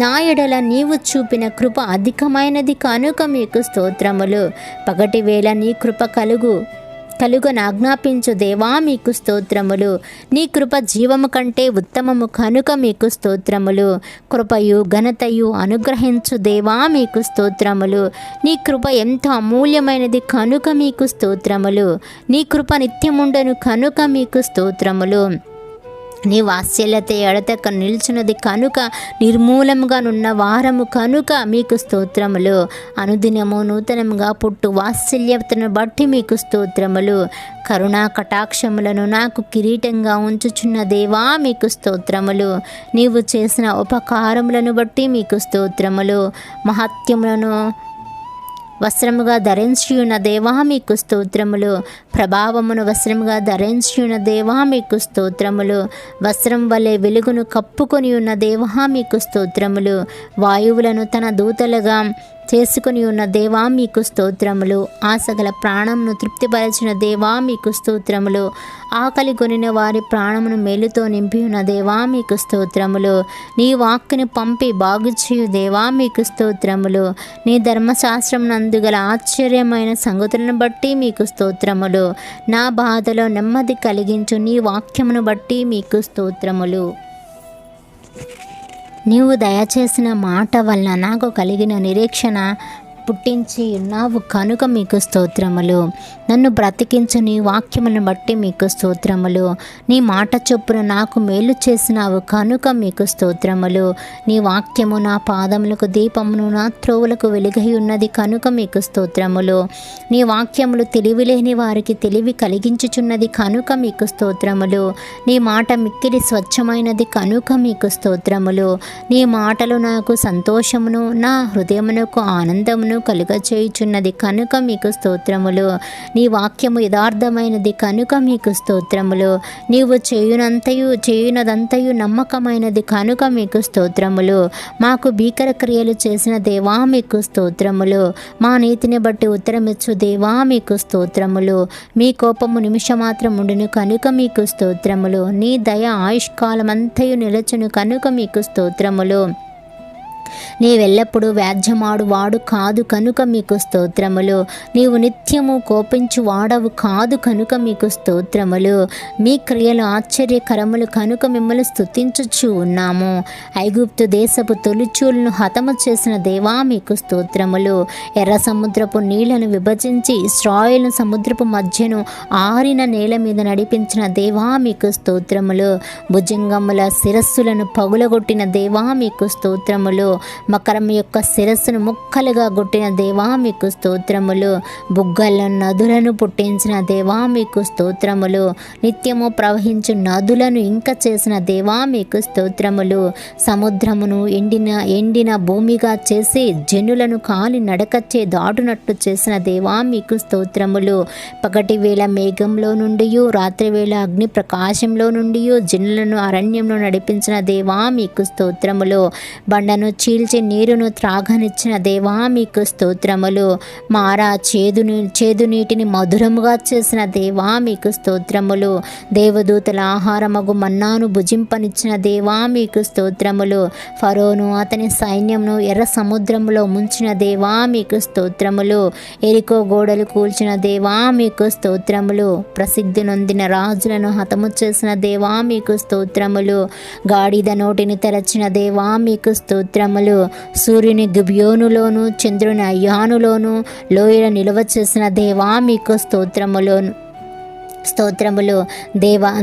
నా ఎడల నీవు చూపిన కృప అధికమైనది కనుక మీకు స్తోత్రములు. పగటి వేళ నీ కృప కలుగనాజ్ఞాపించు దేవా మీకు స్తోత్రములు. నీ కృప జీవము కంటే ఉత్తమము కనుక మీకు స్తోత్రములు. కృపయు ఘనతయు అనుగ్రహించు దేవా మీకు స్తోత్రములు. నీ కృప ఎంతో అమూల్యమైనది కనుక మీకు స్తోత్రములు. నీ కృప నిత్యముండను కనుక మీకు స్తోత్రములు. నీ వాత్సల్యత ఎడతెక్క నిల్చున్నది కనుక నిర్మూలముగా నున్న వారము కనుక మీకు స్తోత్రములు. అనుదినము నూతనముగా పుట్టు వాత్సల్యతను బట్టి మీకు స్తోత్రములు. కరుణా కటాక్షములను నాకు కిరీటంగా ఉంచుచున్న దేవా మీకు స్తోత్రములు. నీవు చేసిన ఉపకారములను బట్టి మీకు స్తోత్రములు. మహత్యములను వస్త్రముగా ధరించియున్న దేవా మీకు స్తోత్రములు. ప్రభావమును వస్త్రముగా ధరించియున్న దేవా మీకు స్తోత్రములు. వస్త్రం వలె వెలుగును కప్పుకొని ఉన్న దేవా మీకు స్తోత్రములు. వాయువులను తన దూతలుగా చేసుకుని ఉన్న దేవా మీకు స్తోత్రములు. ఆశగల ప్రాణమును తృప్తిపరచిన దేవా మీకు స్తోత్రములు. ఆకలి కొనిన వారి ప్రాణమును మేలుతో నింపి ఉన్న దేవా మీకు స్తోత్రములు. నీ వాక్కుని పంపి బాగు చేయు దేవా మీకు స్తోత్రములు. నీ ధర్మశాస్త్రం నందు గల ఆశ్చర్యమైన సంగతులను బట్టి మీకు స్తోత్రములు. నా బాధలో నెమ్మది కలిగించు నీ వాక్యమును బట్టి మీకు స్తోత్రములు. నీవు దయచేసిన మాట వలన నాకు కలిగిన నిరీక్షణ పుట్టించి ఉన్నావు కనుక మీకు స్తోత్రములు. నన్ను బ్రతికించు నీ వాక్యములను బట్టి మీకు స్తోత్రములు. నీ మాట చొప్పున నాకు మేలు చేసినావు కనుక మీకు స్తోత్రములు. నీ వాక్యము నా పాదములకు దీపమును, నా త్రోవులకు వెలుగై ఉన్నది కనుక మీకు స్తోత్రములు. నీ వాక్యములు తెలివిలేని వారికి తెలివి కలిగించుచున్నది కనుక మీకు స్తోత్రములు. నీ మాట మిక్కిలి స్వచ్ఛమైనది కనుక మీకు స్తోత్రములు. నీ మాటలు నాకు సంతోషమును, నా హృదయమునకు ఆనందమును మేలులను కలుగచేయుచున్నది కనుక మీకు స్తోత్రములు. నీ వాక్యము యథార్థమైనది కనుక మీకు స్తోత్రములు. నీవు చేయునదంతయు నమ్మకమైనది కనుక మీకు స్తోత్రములు. మాకు భీకర క్రియలు చేసిన దేవా మీకు స్తోత్రములు. మా నీతిని బట్టి ఉత్తరమిచ్చు దేవా మీకు స్తోత్రములు. మీ కోపము నిమిషమాత్రం ఉండును కనుక మీకు స్తోత్రములు. నీ దయ ఆయుష్కాలమంతయు నిలచును కనుక మీకు స్తోత్రములు. నీవెల్లప్పుడూ వ్యాజ్యమాడు వాడు కాదు కనుక మీకు స్తోత్రములు. నీవు నిత్యము కోపించు వాడవు కాదు కనుక మీకు స్తోత్రములు. మీ క్రియలు ఆశ్చర్యకరములు కనుక మిమ్మల్ని స్తుతించుచు ఉన్నాము. ఐగుప్తు దేశపు తొలిచూలను హతము చేసిన దేవా మీకు స్తోత్రములు. ఎర్ర సముద్రపు నీళ్లను విభజించి ఇశ్రాయేలు సముద్రపు మధ్యను ఆరిన నేల మీద నడిపించిన దేవా మీకు స్తోత్రములు. భుజంగముల శిరస్సులను పగులగొట్టిన దేవా మీకు స్తోత్రములు. మకరం యొక్క శిరస్సును ముక్కలుగా కొట్టిన దేవా మీకు స్తోత్రములు. బుగ్గల్లో నదులను పుట్టించిన దేవా మీకు స్తోత్రములు. నిత్యము ప్రవహించు నదులను ఇంక చేసిన దేవా మీకు స్తోత్రములు. సముద్రమును ఎండిన భూమిగా చేసి జనులను కాలి నడకచ్చే దాటునట్లు చేసిన దేవా మీకు స్తోత్రములు. పగటి వేళ మేఘంలో నుండి రాత్రివేళ అగ్ని ప్రకాశంలో నుండి జనులను అరణ్యంలో నడిపించిన దేవా మీకు స్తోత్రములు. బండను చీల్చి నీరును త్రాగనిచ్చిన దేవా మీకు స్తోత్రములు. మారా చేదు నీటిని మధురముగా చేసిన దేవా మీకు స్తోత్రములు. దేవదూతల ఆహారమగు మన్నాను భుజింపనిచ్చిన దేవా మీకు స్తోత్రములు. ఫరోను అతని సైన్యంను ఎర్ర సముద్రంలో ముంచిన దేవా మీకు స్తోత్రములు. ఎరికో గోడలు కూల్చిన దేవా మీకు స్తోత్రములు. ప్రసిద్ధి నొందిన రాజులను హతము చేసిన దేవా మీకు స్తోత్రములు. గాడిద నోటిని తెరచిన దేవా మీకు స్తోత్రములు. సూర్యుని గిబియోనులోను చంద్రుని అయ్యానులోను లోయల నిలువ చేసిన దేవా మీకు స్తోత్రములు.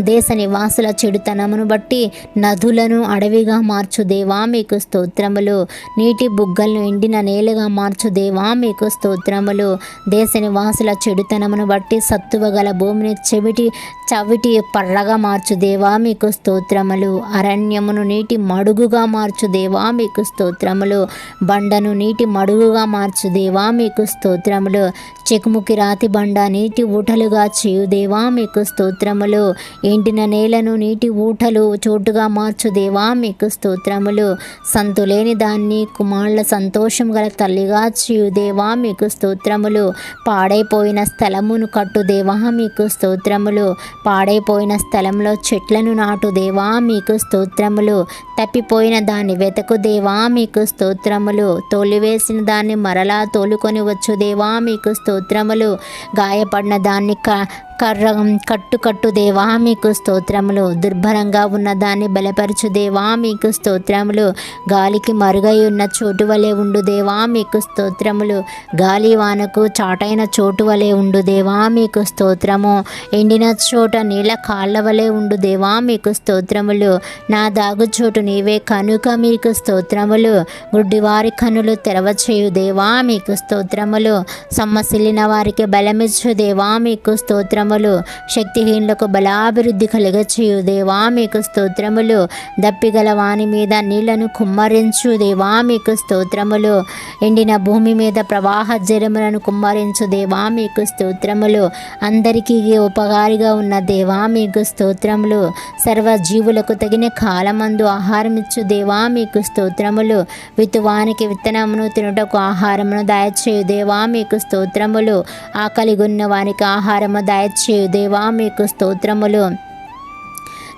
దేశ నివాసుల చెడుతనమును బట్టి నదులను అడవిగా మార్చు దేవా మీకు స్తోత్రములు. నీటి బుగ్గలను ఎండిన నేలగా మార్చు దేవా మీకు స్తోత్రములు. దేశ నివాసుల చెడుతనమును బట్టి సత్తువ గల భూమిని చవిటి పర్రగా మార్చు దేవా మీకు స్తోత్రములు. అరణ్యమును నీటి మడుగుగా మార్చు దేవా మీకు స్తోత్రములు. బండను నీటి మడుగుగా మార్చు దేవా మీకు స్తోత్రములు. చెకుముకి రాతి బండ నీటి ఊటలుగా చేయు దేవా మీకు స్తోత్రములు. ఎండిన నేలను నీటి ఊటలు చోటుగా మార్చు దేవా మీకు స్తోత్రములు. సంతులేని దాన్ని కుమారుల సంతోషం గల తల్లిగా చేయు దేవా మీకు స్తోత్రములు. పాడైపోయిన స్థలమును కట్టు దేవా మీకు స్తోత్రములు. పాడైపోయిన స్థలంలో చెట్లను నాటు దేవా మీకు స్తోత్రములు. తప్పిపోయిన దాన్ని వెతకు దేవా మీకు స్తోత్రములు. తోలివేసిన దాన్ని మరలా తోలుకొని వచ్చు దేవా మీకు స్తోత్రములు. గాయపడిన దాన్ని కట్టు దేవా మీకు స్తోత్రములు. దుర్భరంగా ఉన్న దాన్ని బలపరచు దేవా మీకు స్తోత్రములు. గాలికి మరుగై ఉన్న చోటు వలె ఉండు దేవా మీకు స్తోత్రములు. గాలి వానకు చాటైన చోటు వలె ఉండు దేవా మీకు స్తోత్రము. ఎండిన చోట నీళ్ళ కాళ్ళ వలె ఉండు దేవా మీకు స్తోత్రములు. నా దాగు చోటు నీవే కనుక మీకు స్తోత్రములు. గుడ్డివారి కన్నులు తెరవచేయు దేవా మీకు స్తోత్రములు. సొమ్మసిల్లిన వారికి బలమిచ్చు దేవా మీకు స్తోత్రములు. శక్తిహీనులకు బలాభివృద్ధి కలుగచేయు దేవా మీకు స్తోత్రములు. దప్పిగల వాని మీద నీళ్లను కుమ్మరించు దేవా మీకు స్తోత్రములు. ఎండిన భూమి మీద ప్రవాహ జలములను కుమ్మరించు దేవా మీకు స్తోత్రములు. అందరికీ ఉపకారిగా ఉన్న దేవా మీకు స్తోత్రములు. సర్వజీవులకు తగిన కాలమందు ఆహారమిచ్చు దేవా మీకు స్తోత్రములు. విత్తువానికి విత్తనమును తినుటకు ఆహారమును దయచేయు దేవా మీకు స్తోత్రములు. ఆకలిగొన్న వానికి ఆహారము దయచేయు దేవా మీకు స్తోత్రములు.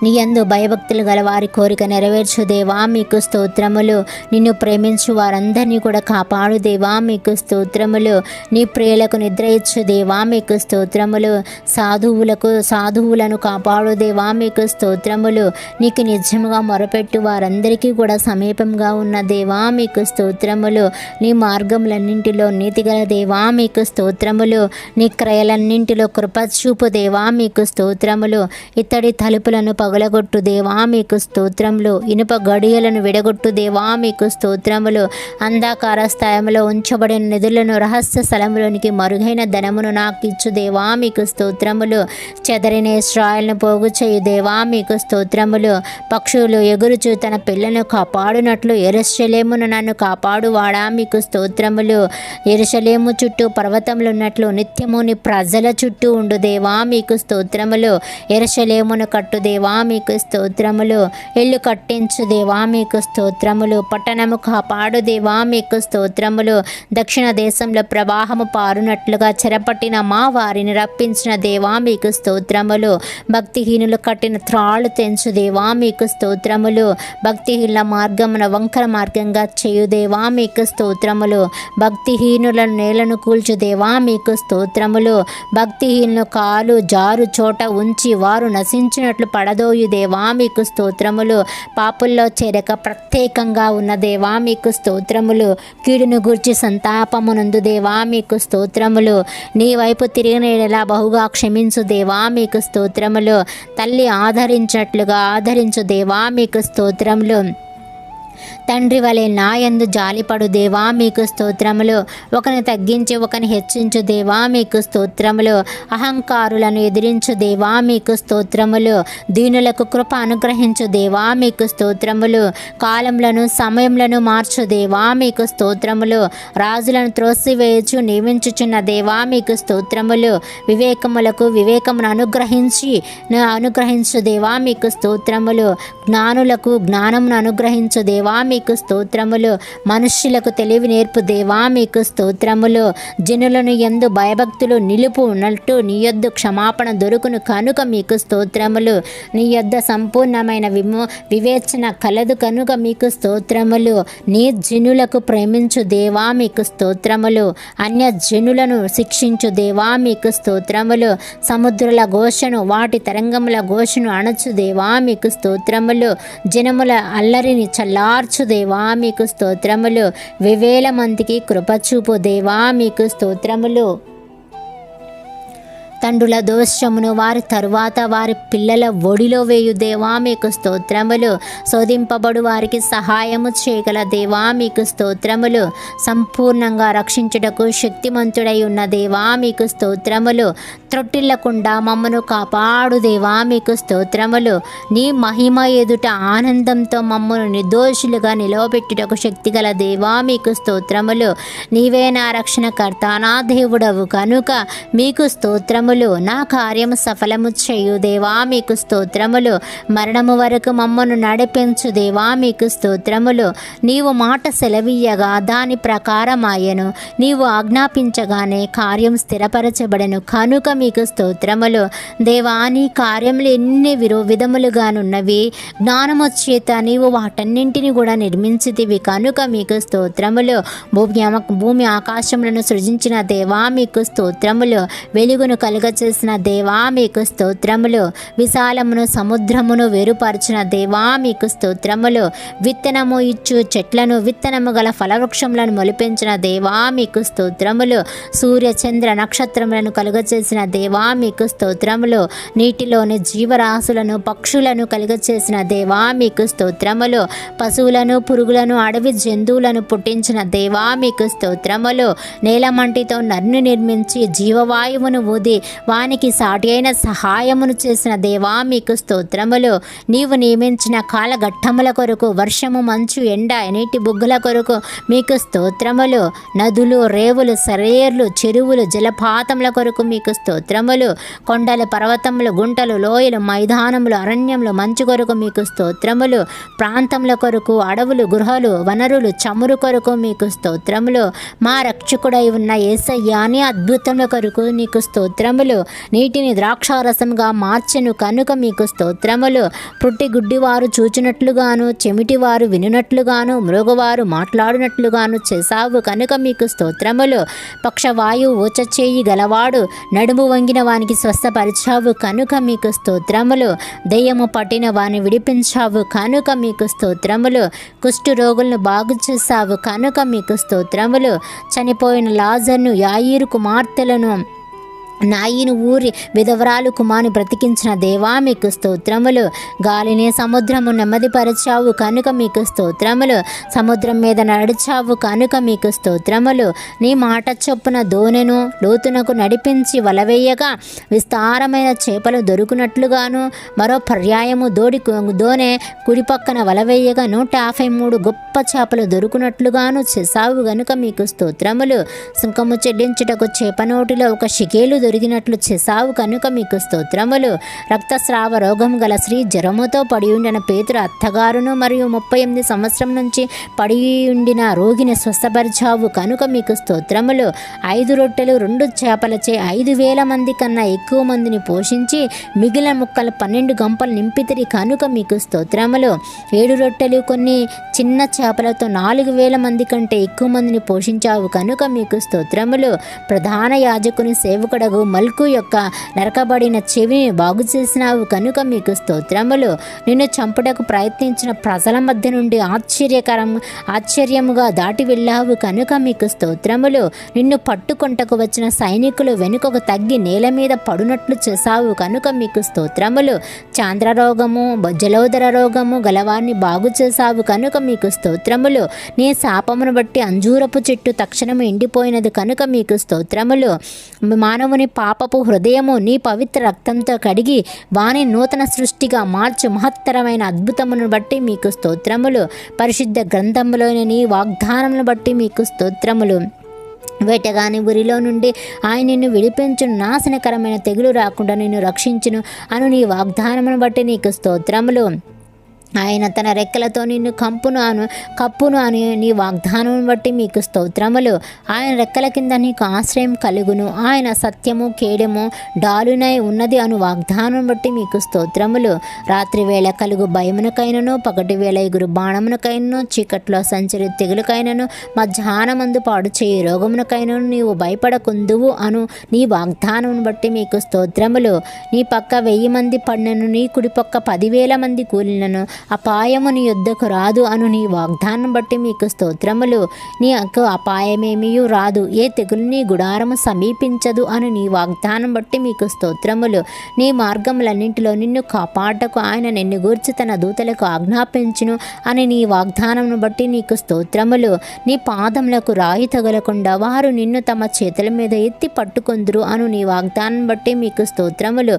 నీ యందు భయభక్తులు గల వారి కోరిక నెరవేర్చు దేవా మీకు స్తోత్రములు. నిన్ను ప్రేమించు వారందరినీ కూడా కాపాడు దేవా మీకు స్తోత్రములు. నీ ప్రియులకు నిద్ర ఇచ్చు దేవా మీకు స్తోత్రములు. సాధువులను కాపాడు దేవా మీకు స్తోత్రములు. నీకు నిజముగా మొరపెట్టు వారందరికీ కూడా సమీపంగా ఉన్న దేవా మీకు స్తోత్రములు. నీ మార్గములన్నింటిలో నీతిగల దేవా మీకు స్తోత్రములు. నీ క్రియలన్నింటిలో కృపచూపు దేవా మీకు స్తోత్రములు. ఇత్తడి తలుపులను పగలగొట్టు దేవా మీకు స్తోత్రములు. ఇనుప గడియలను విడగొట్టు దేవా మీకు స్తోత్రములు. అంధకార స్థాయిలో ఉంచబడిన నిధులను రహస్య స్థలంలోనికి మరుగైన ధనమును నాకు ఇచ్చు దేవా మీకు స్తోత్రములు. చెదరిన ఇశ్రాయేలును పోగు చేయు దేవా మీకు స్తోత్రములు. పక్షులు ఎగురుచు తన పిల్లను కాపాడునట్లు యెరూషలేమును నన్ను కాపాడువాడా మీకు స్తోత్రములు. యెరూషలేము చుట్టూ పర్వతములు ఉన్నట్లు నిత్యము నీ ప్రజల చుట్టూ ఉండు దేవా మీకు స్తోత్రములు. యెరూషలేమును కట్టు దేవా మీకు స్తోత్రములు. ఇల్లు కట్టించు దేవా మీకు స్తోత్రములు. పట్టణము కాపాడు దేవా మీకు స్తోత్రములు. దక్షిణ దేశంలో ప్రవాహము పారునట్లుగా చెరపట్టిన మా వారిని రప్పించిన దేవా మీకు స్తోత్రములు. భక్తిహీనులు కట్టిన త్రాళ్ళు తెంచు దేవా మీకు స్తోత్రములు. భక్తిహీనుల మార్గమున వంకర మార్గంగా చేయు దేవా మీకు స్తోత్రములు. భక్తిహీనులను నేలను కూల్చు దేవా మీకు స్తోత్రములు. భక్తిహీనుల కాలు జారు చోట ఉంచి వారు నశించినట్లు పడదోయు దేవా మీకు స్తోత్రములు. పాపుల్లో చేరక ప్రత్యేకంగా ఉన్న దేవా మీకు స్తోత్రములు. కీడును గూర్చి సంతాపమునందు దేవా మీకు స్తోత్రములు. నీ వైపు తిరిగిన ఎడల బహుగా క్షమించు దేవా మీకు స్తోత్రములు. తల్లి ఆదరించినట్లుగా ఆదరించు దేవా మీకు స్తోత్రములు. తండ్రి వలె నా యందు జాలిపడు దేవా మీకు స్తోత్రములు. ఒకని తగ్గించి ఒకని హెచ్చించు దేవా మీకు స్తోత్రములు. అహంకారులను ఎదిరించు దేవా మీకు స్తోత్రములు. దీనులకు కృప అనుగ్రహించు దేవా మీకు స్తోత్రములు. కాలములను సమయములను మార్చు దేవా మీకు స్తోత్రములు. రాజులను త్రోసివేయచు నియమించుచున్న దేవా మీకు స్తోత్రములు. వివేకములకు వివేకమును అనుగ్రహించు దేవా మీకు స్తోత్రములు. జ్ఞానులకు జ్ఞానమును అనుగ్రహించు దేవా మీకు స్తోత్రములు. మనుష్యులకు తెలివి నేర్పు దేవా మీకు స్తోత్రములు. జనులను యందు భయభక్తులు నిలుపు ఉన్నట్టు నీ యొద్ద క్షమాపణ దొరుకును కనుక మీకు స్తోత్రములు. నీ యొద్ద సంపూర్ణమైన వివేచన కలదు కనుక మీకు స్తోత్రములు. నీ జనులకు ప్రేమించు దేవా మీకు స్తోత్రములు. అన్య జనులను శిక్షించు దేవా మీకు స్తోత్రములు. సముద్రుల ఘోషను వాటి తరంగముల ఘోషను అణచు దేవా మీకు స్తోత్రములు. జనముల అల్లరిని చల్లార్చు దేవా మీకు స్తోత్రములు. వివేల మందికి కృపచూపు దేవా మీకు స్తోత్రములు. తండ్రుల దోషమును వారి తరువాత వారి పిల్లల ఒడిలో వేయు దేవా మీకు స్తోత్రములు. శోధింపబడు వారికి సహాయము చేయగల దేవా మీకు స్తోత్రములు. సంపూర్ణంగా రక్షించుటకు శక్తిమంతుడై ఉన్న దేవా మీకు స్తోత్రములు. త్రొట్టిల్లకుండా మమ్మను కాపాడు దేవా మీకు స్తోత్రములు. నీ మహిమ ఎదుట ఆనందంతో మమ్మను నిర్దోషులుగా నిలవబెట్టుటకు శక్తిగల దేవా మీకు స్తోత్రములు. నీవే నా రక్షణకర్త నా దేవుడవు కనుక మీకు స్తోత్రములు. నా కార్యము సఫలము చేయు దేవా మీకు స్తోత్రములు. మరణము వరకు మమ్మను నడిపించు దేవా మీకు స్తోత్రములు. నీవు మాట సెలవీయగా దాని ప్రకారమాయను. నీవు ఆజ్ఞాపించగానే కార్యం స్థిరపరచబడను కనుక మీకు స్తోత్రములు. దేవా నీ కార్యములు ఎన్ని విధములుగానున్నవి. జ్ఞానము చేత నీవు వాటన్నింటినీ కూడా నిర్మించితివి కనుక మీకు స్తోత్రములు. భూమి ఆకాశములను సృజించిన దేవా మీకు స్తోత్రములు. వెలుగును చేసిన దేవా మీకు స్తోత్రములు. విశాలమును సముద్రమును వేరుపరిచిన దేవా మీకు స్తోత్రములు. విత్తనము ఇచ్చు చెట్లను విత్తనము గల ఫలవృక్షములను మొలిపించిన దేవా మీకు స్తోత్రములు. సూర్య చంద్ర నక్షత్రములను కలుగచేసిన దేవా మీకు స్తోత్రములు. నీటిలోని జీవరాశులను పక్షులను కలుగచేసిన దేవా మీకు స్తోత్రములు. పశువులను పురుగులను అడవి జంతువులను పుట్టించిన దేవా మీకు స్తోత్రములు. నేలమంటితో నన్ను నిర్మించి జీవవాయువును ఊది వానికి సాటి అయిన సహాయమును చేసిన దేవా మీకు స్తోత్రములు. నీవు నియమించిన కాలఘట్టముల కొరకు వర్షము మంచు ఎండ నీటి బుగ్గల కొరకు మీకు స్తోత్రములు. నదులు రేవులు సరేర్లు చెరువులు జలపాతముల కొరకు మీకు స్తోత్రములు. కొండలు పర్వతములు గుంటలు లోయలు మైదానములు అరణ్యములు మంచు కొరకు మీకు స్తోత్రములు. ప్రాంతముల కొరకు అడవులు గృహలు వనరులు చమురు కొరకు మీకు స్తోత్రములు. మా రక్షకుడై ఉన్న యేసయ్యాని అద్భుతముల కొరకు నీకు స్తోత్రములు. నీటిని ద్రాక్షారసముగా మార్చెను కనుక మీకు స్తోత్రములు. పుట్టి గుడ్డివారు చూచినట్లుగాను చెమిటివారు వినునట్లుగాను మృగవారు మాట్లాడినట్లుగాను చేసావు కనుక మీకు స్తోత్రములు. పక్షవాయువు ఊచచేయి గలవాడు నడుము వంగిన వానికి స్వస్థపరిచావు కనుక మీకు స్తోత్రములు. దెయ్యము పట్టిన వాని విడిపించావు కనుక మీకు స్తోత్రములు. కుష్టు రోగులను బాగు చేసావు కనుక మీకు స్తోత్రములు. చనిపోయిన లాజర్ను యాయీరు కుమార్తెలను నాయిని ఊరి విధవరాలు కుమారుని బ్రతికించిన దేవా మీకు స్తోత్రములు. గాలిని సముద్రము నెమ్మదిపరచావు కనుక మీకు స్తోత్రములు. సముద్రం మీద నడిచావు కనుక మీకు స్తోత్రములు. నీ మాట చొప్పున దోనెను లోతునకు నడిపించి వలవేయగా విస్తారమైన చేపలు దొరుకునట్లుగాను, మరో పర్యాయము దోనె కుడిపక్కన వలవేయగా 153 గొప్ప చేపలు దొరుకునట్లుగాను చేసావు గనుక మీకు స్తోత్రములు. సుంకము చెల్లించుటకు చేప నోటిలో ఒక షికేలు దొరికినట్లు చేసావు కనుక మీకు స్తోత్రములు. రక్తస్రావ రోగం గల స్త్రీ జ్వరముతో పడి ఉండిన పేతురు అత్తగారును మరియు 38 సంవత్సరం నుంచి పడి ఉండిన రోగిని స్వస్థపరిచావు కనుక మీకు స్తోత్రములు. 5 రొట్టెలు 2 చేపలచే 5,000 మంది కన్నా ఎక్కువ మందిని పోషించి మిగిలిన ముక్కలు 12 గంపలు నింపితిరి కనుక మీకు స్తోత్రములు. 7 రొట్టెలు కొన్ని చిన్న చేపలతో 4,000 మంది కంటే ఎక్కువ మందిని పోషించావు కనుక మీకు స్తోత్రములు. ప్రధాన యాజకుని సేవకుడగు మల్కు యొక్క నరకబడిన చెవిని బాగు చేసినావు కనుక మీకు స్తోత్రములు. నిన్ను చంపుటకు ప్రయత్నించిన ప్రజల మధ్య నుండి ఆశ్చర్యముగా దాటి వెళ్ళావు కనుక మీకు స్తోత్రములు. నిన్ను పట్టుకొంటకు వచ్చిన సైనికులు వెనుకకు తగ్గి నేల మీద పడునట్లు చేసావు కనుక మీకు స్తోత్రములు. చాంద్రరోగము జలోదర రోగము గలవారిని బాగు చేసావు కనుక మీకు స్తోత్రములు. నీ శాపమును బట్టి అంజూరపు చెట్టు తక్షణము ఎండిపోయినది కనుక మీకు స్తోత్రములు. మానవుని పాపపు హృదయము నీ పవిత్ర రక్తంతో కడిగి వాని నూతన సృష్టిగా మార్చు మహత్తరమైన అద్భుతమును బట్టి మీకు స్తోత్రములు. పరిశుద్ధ గ్రంథములోని నీ వాగ్దానమును బట్టి మీకు స్తోత్రములు. వేటగాని ఉరిలో నుండి ఆయన నిన్ను విడిపించును, నాశనకరమైన తెగులు రాకుండా నిన్ను రక్షించును అను నీ వాగ్దానమును బట్టి నీకు స్తోత్రములు. ఆయన తన రెక్కలతో నిన్ను కప్పును అని నీ వాగ్దానం బట్టి మీకు స్తోత్రములు. ఆయన రెక్కల కింద నీకు ఆశ్రయం కలుగును. ఆయన సత్యము కేడము డాలునై ఉన్నది అను వాగ్దానం బట్టి మీకు స్తోత్రములు. రాత్రి వేళ కలుగు భయమునకైనను, పగటి వేళ ఎగురు బాణమునకైనను, చీకట్లో సంచరి తెగులకైనను, మధ్యాహ్నమందు పాడు చేయి రోగమునకైనను నీవు భయపడకుందువు అను నీ వాగ్దానం బట్టి మీకు స్తోత్రములు. నీ పక్క 1000 మంది పడినను, నీ కుడి పక్క 10,000 మంది కూలినను అపాయము నీ యుద్ధకు రాదు అను నీ వాగ్దానం బట్టి మీకు స్తోత్రములు. నీ అపాయమేమీ రాదు, ఏ తెగులు నీ గుడారము సమీపించదు అను నీ వాగ్దానం బట్టి మీకు స్తోత్రములు. నీ మార్గములన్నింటిలో నిన్ను కాపాడకు ఆయన నిన్ను గూర్చి తన దూతలకు ఆజ్ఞాపించును అని నీ వాగ్దానమును బట్టి నీకు స్తోత్రములు. నీ పాదములకు రాయి తగలకుండా వారు నిన్ను తమ చేతుల మీద ఎత్తి పట్టుకొందురు అను నీ వాగ్దానం బట్టి మీకు స్తోత్రములు.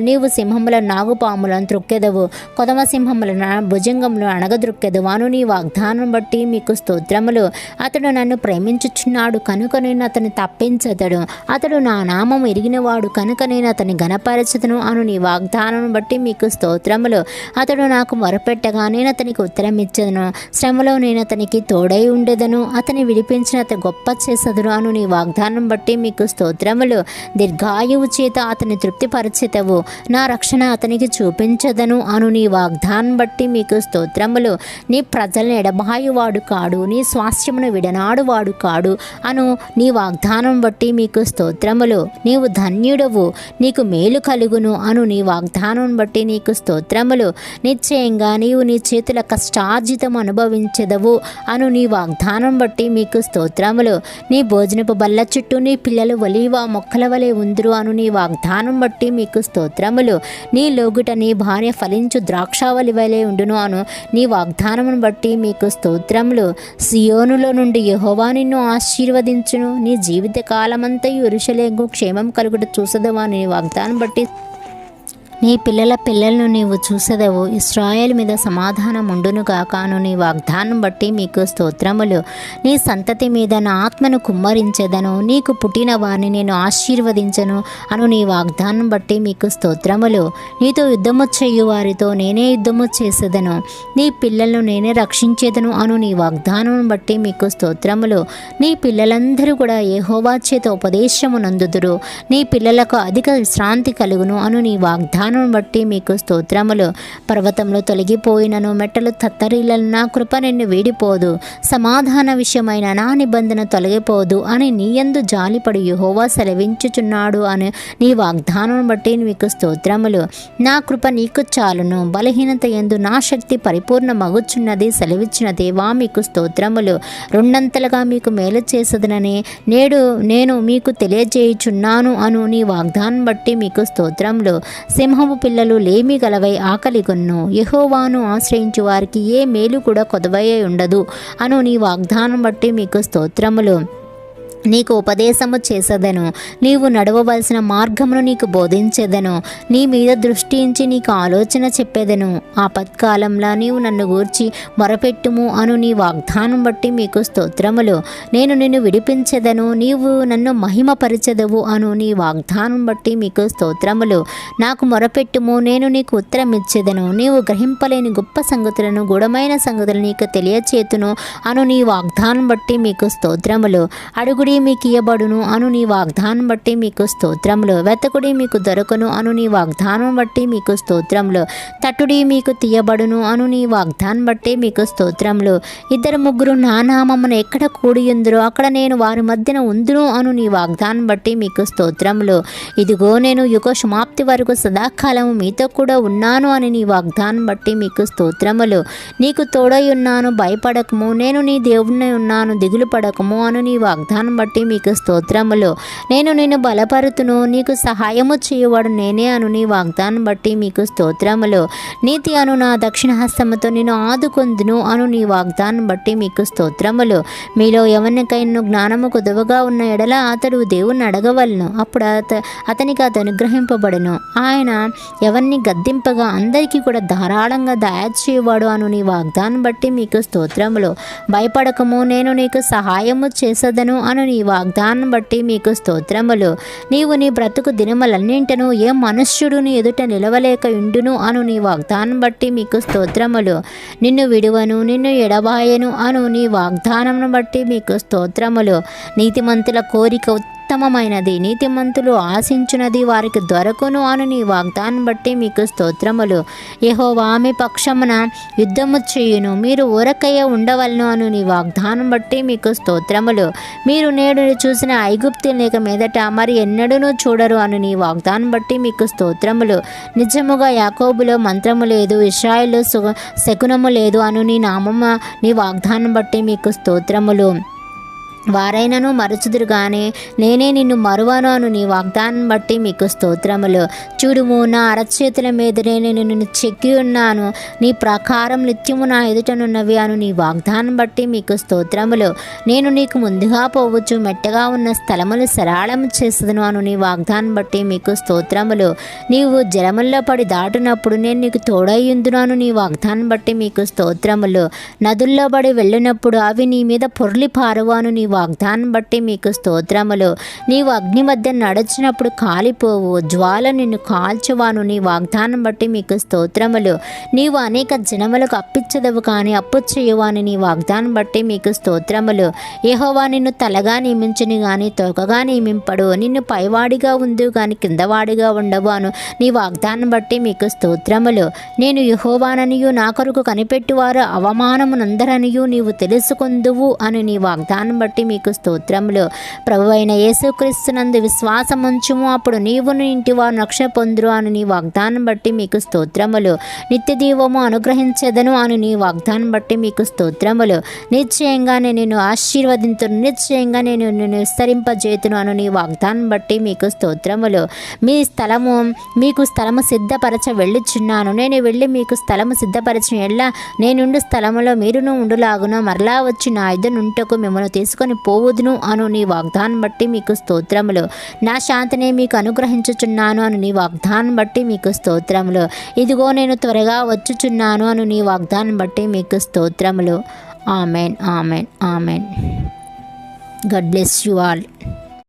నీవు సింహముల నాగుపాములను త్రొక్కెదవు, కొదమ సింహముల భుజంగములు అణగద్రొక్కెదవు అను నీ వాగ్దానం బట్టి మీకు స్తోత్రములు. అతడు నన్ను ప్రేమించుచున్నాడు కనుక నేను అతని తప్పించదడు, అతడు నా నామము ఎరిగినవాడు కనుక నేను అతని ఘనపరచదును అను నీ వాగ్దానం బట్టి మీకు స్తోత్రములు. అతడు నాకు మొరపెట్టగా నేను అతనికి ఉత్తరం ఇచ్చదను, శ్రమలో నేను అతనికి తోడై ఉండేదను, అతని విడిపించిన అతను గొప్ప చేసదును అను నీ వాగ్దానం బట్టి మీకు స్తోత్రములు. దీర్ఘాయువు చేత అతని తృప్తిపరచెదవు, నా రక్షణ అతనికి చూపించదను అను నీ వాగ్దానం బట్టి మీకు స్తోత్రములు. నీ ప్రజలను ఎడబాయువాడు కాడు, నీ స్వాస్థ్యమును విడనాడువాడు కాడు అను నీ వాగ్దానం బట్టి మీకు స్తోత్రములు. నీవు ధన్యుడవు, నీకు మేలు కలుగును అను నీ వాగ్దానం బట్టి నీకు స్తోత్రములు. నిశ్చయంగా నీవు నీ చేతుల కష్టార్జితం అనుభవించెదవు అను నీ వాగ్దానం బట్టి మీకు స్తోత్రములు. నీ భోజనపు బల్ల చుట్టూ నీ పిల్లలు ఒలీవ మొక్కల వలె ఉందురు అను నీ వాగ్దానం బట్టి మీకు స్తోత్రములు. నీ లోగుట నీ భార్య ఫలించు ద్రాక్షావళి వలె ఉండును అను నీ వాగ్దానమును బట్టి మీకు స్తోత్రములు. సియోనులో నుండి యెహోవా నిన్ను ఆశీర్వదించును, నీ జీవిత కాలమంతయు యెరూషలేముకు క్షేమం కలుగుట చూసదవా నీ వాగ్దానం బట్టి నీ పిల్లలను నీవు చూసెదవు, ఇశ్రాయేలు మీద సమాధానం ఉండునుగా కాను నీ వాగ్దానం బట్టి మీకు స్తోత్రములు. నీ సంతతి మీద నా ఆత్మను కుమ్మరించెదను, నీకు పుట్టిన వారిని నేను ఆశీర్వదించను అను నీ వాగ్దానం బట్టి మీకు స్తోత్రములు. నీతో యుద్ధము చేయు వారితో నేనే యుద్ధము చేసేదను, నీ పిల్లలను నేనే రక్షించేదను అను నీ వాగ్దానం బట్టి మీకు స్తోత్రములు. నీ పిల్లలందరూ కూడా యెహోవా చేత ఉపదేశము నందుదురు, నీ పిల్లలకు అధిక విశ్రాంతి కలుగును అను నీ వాగ్దానం వాగ్దానం బట్టి మీకు స్తోత్రములు. పర్వతంలో తొలగిపోయినను మెట్టలు తత్తరిల్లను నా కృప నిన్ను వీడిపోదు, సమాధాన విషయమైన నా నిబంధన తొలగిపోదు అని నీయందు జాలిపడి యెహోవా సెలవించుచున్నాడు అని నీ వాగ్దానం బట్టి మీకు స్తోత్రములు. నా కృప నీకు చాలును, బలహీనత యందు నా శక్తి పరిపూర్ణ మగుచున్నది సెలవిచ్చిన దేవా మీకు స్తోత్రములు. రెండంతలుగా మీకు మేలు చేసదనని నేను మీకు తెలియజేయుచున్నాను అను నీ వాగ్దానం బట్టి మీకు స్తోత్రములు. సింహపు పిల్లలు లేమి గలవై ఆకలిగొన్ను, యెహోవాను ఆశ్రయించు వారికి ఏ మేలు కూడా కొదవయ్యే ఉండదు అను నీ వాగ్దానం బట్టి మీకు స్తోత్రములు. నీకు ఉపదేశము చేసేదను, నీవు నడవవలసిన మార్గమును నీకు బోధించేదను, నీ మీద దృష్టించి నీకు ఆలోచన చెప్పేదను. ఆపత్కాలంలో నీవు నన్ను గూర్చి మొరపెట్టుము అను నీ వాగ్దానం బట్టి మీకు స్తోత్రములు. నేను నిన్ను విడిపించెదను, నీవు నన్ను మహిమపరచెదవు అను నీ వాగ్దానం బట్టి మీకు స్తోత్రములు. నాకు మొరపెట్టుము, నేను నీకు ఉత్తరం ఇచ్చేదను, నీవు గ్రహింపలేని గొప్ప సంగతులను గూఢమైన సంగతులు నీకు తెలియచేతును అను నీ వాగ్దానం బట్టి మీకు స్తోత్రములు. అడుగుడి మీకు ఇయ్యబడును అను నీ వాగ్దానం బట్టి మీకు స్తోత్రములు. వెతకుడి మీకు దొరకను అను నీ వాగ్దానం బట్టి మీకు స్తోత్రములు. తట్టుడి మీకు తీయబడును అను నీ వాగ్దానం బట్టి మీకు స్తోత్రములు. ఇద్దరు ముగ్గురు నా నామమున ఎక్కడ కూడియుందురో అక్కడ నేను వారి మధ్యన ఉందును అను నీ వాగ్దానం బట్టి మీకు స్తోత్రములు. ఇదిగో నేను యుగ సమాప్తి వరకు సదాకాలము మీతో కూడా ఉన్నాను అని నీ వాగ్దానం బట్టి మీకు స్తోత్రములు. నీకు తోడై ఉన్నాను, భయపడకము, నేను నీ దేవుడినై ఉన్నాను, దిగులు పడకము అను నీ వాగ్దానం బట్టి మీకు స్తోత్రములు. నేను నిన్ను బలపరుతును, నీకు సహాయము చేయువాడు నేనే అను నీ వాగ్దానం బట్టి మీకు స్తోత్రములు. నీతి అను నా దక్షిణ హస్తముతో నేను ఆదుకొందును అను నీ వాగ్దానం బట్టి మీకు స్తోత్రములు. మీలో ఎవరికైనా జ్ఞానము కొదువగా ఉన్న ఎడల అతడు దేవుణ్ణి అడగవలను, అప్పుడు అతనికి అది అనుగ్రహింపబడును. ఆయన ఎవరిని గద్దింపగా అందరికీ కూడా ధారాళంగా దయచేవాడు అను నీ వాగ్దానం బట్టి మీకు స్తోత్రములు. భయపడకము, నేను నీకు సహాయము చేసేదను అను నీ వాగ్దానం బట్టి మీకు స్తోత్రములు. నీవు నీ బ్రతుకు దినములన్నింటను ఏ మనుష్యుడు నీ ఎదుట నిలవలేక ఉండును అను నీ వాగ్దానం బట్టి మీకు స్తోత్రములు. నిన్ను విడువను, నిన్ను ఎడబాయను అను నీ వాగ్దానం బట్టి మీకు స్తోత్రములు. నీతిమంతుల కోరిక ఉత్తమమైనది, నీతిమంతులు ఆశించున్నది వారికి దొరకును అను నీ వాగ్దానం బట్టి మీకు స్తోత్రములు. యెహోవా మీ పక్షమున యుద్ధము చేయును, మీరు ఊరకయ్య ఉండవలను అను నీ వాగ్దానం బట్టి మీకు స్తోత్రములు. మీరు నేడు చూసిన ఐగుప్తుని లేక మీదట మరి ఎన్నడూనూ చూడరు అను నీ వాగ్దానం బట్టి మీకు స్తోత్రములు. నిజముగా యాకోబులో మంత్రము లేదు, ఇశ్రాయేలులో శకునము లేదు అను నీ నామము నీ వాగ్దానం బట్టి మీకు స్తోత్రములు. వారైనను మరచుదురు గానే నేనే నిన్ను మరువను అను నీ వాగ్దానం బట్టి మీకు స్తోత్రములు. చూడుము, నా అరచేతుల మీదనే నేను నిన్ను చెక్కి ఉన్నాను, నీ ప్రకారం నిత్యము నా ఎదుటనున్నవి అను నీ వాగ్దానం బట్టి మీకు స్తోత్రములు. నేను నీకు ముందుగా పోవచ్చు, మెట్టగా ఉన్న స్థలములు సరళము చేసేదను అను నీ వాగ్దానం బట్టి మీకు స్తోత్రములు. నీవు జలముల్లో పడి దాటునప్పుడు నేను నీకు తోడయ్యుందును అను నీ వాగ్దానం బట్టి మీకు స్తోత్రములు. నదుల్లో పడి వెళ్ళినప్పుడు అవి నీ మీద పొర్లి పారువు అను నీ వాగ్దానం బట్టి మీకు స్తోత్రములు. నీవు అగ్ని మధ్య నడిచినప్పుడు కాలిపోవు, జ్వాల నిన్ను కాల్చువాను నీ వాగ్దానం బట్టి మీకు స్తోత్రములు. నీవు అనేక జనములకు అప్పిచ్చదవు కానీ అప్పు చేయువాని నీ వాగ్దానం బట్టి మీకు స్తోత్రములు. యెహోవా నిన్ను తలగా నియమించుని గాని తోకగా నియమింపడు, నిన్ను పైవాడిగా ఉండు గాని కిందవాడిగా ఉండవు అను నీ వాగ్దానం బట్టి మీకు స్తోత్రములు. నేను యెహోవాననియు నా కొరకు కనిపెట్టువారు అవమానమునందరనియు నీవు తెలుసుకుందువు అని నీ వాగ్దానం బట్టి మీకు స్తోత్రములు. ప్రభువైన యేసుక్రీస్తునందు విశ్వాసముంచుము, అప్పుడు నీవును ఇంటివారు రక్షణ పొందురు అని నీ వాగ్దానం బట్టి మీకు స్తోత్రములు. నిత్య దీవము అనుగ్రహించెదను అని నీ వాగ్దానం బట్టి మీకు స్తోత్రములు. నిశ్చయంగానే నేను ఆశీర్వదింతును, నిశ్చయంగా నేను నిన్ను విస్తరింపజేతును అని నీ వాగ్దానం బట్టి మీకు స్తోత్రములు. మీకు స్థలము సిద్ధపరచ వెళ్ళుచున్నాను, నేను వెళ్ళి మీకు స్థలము సిద్ధపరచిన ఎళ్ళ నేనుండు స్థలములో మీరును ఉండులాగున మరలా వచ్చి నా యుద్ధనుంటకు మిమ్మల్ని తీసుకొని పోవుదును అను నీ వాగ్దానం బట్టి మీకు స్తోత్రములు. నా శాంతిని మీకు అనుగ్రహించుచున్నాను అను నీ వాగ్దానం బట్టి మీకు స్తోత్రములు. ఇదిగో నేను త్వరగా వచ్చుచున్నాను అను నీ వాగ్దానం బట్టి మీకు స్తోత్రములు. Amen, amen, amen. God bless you all.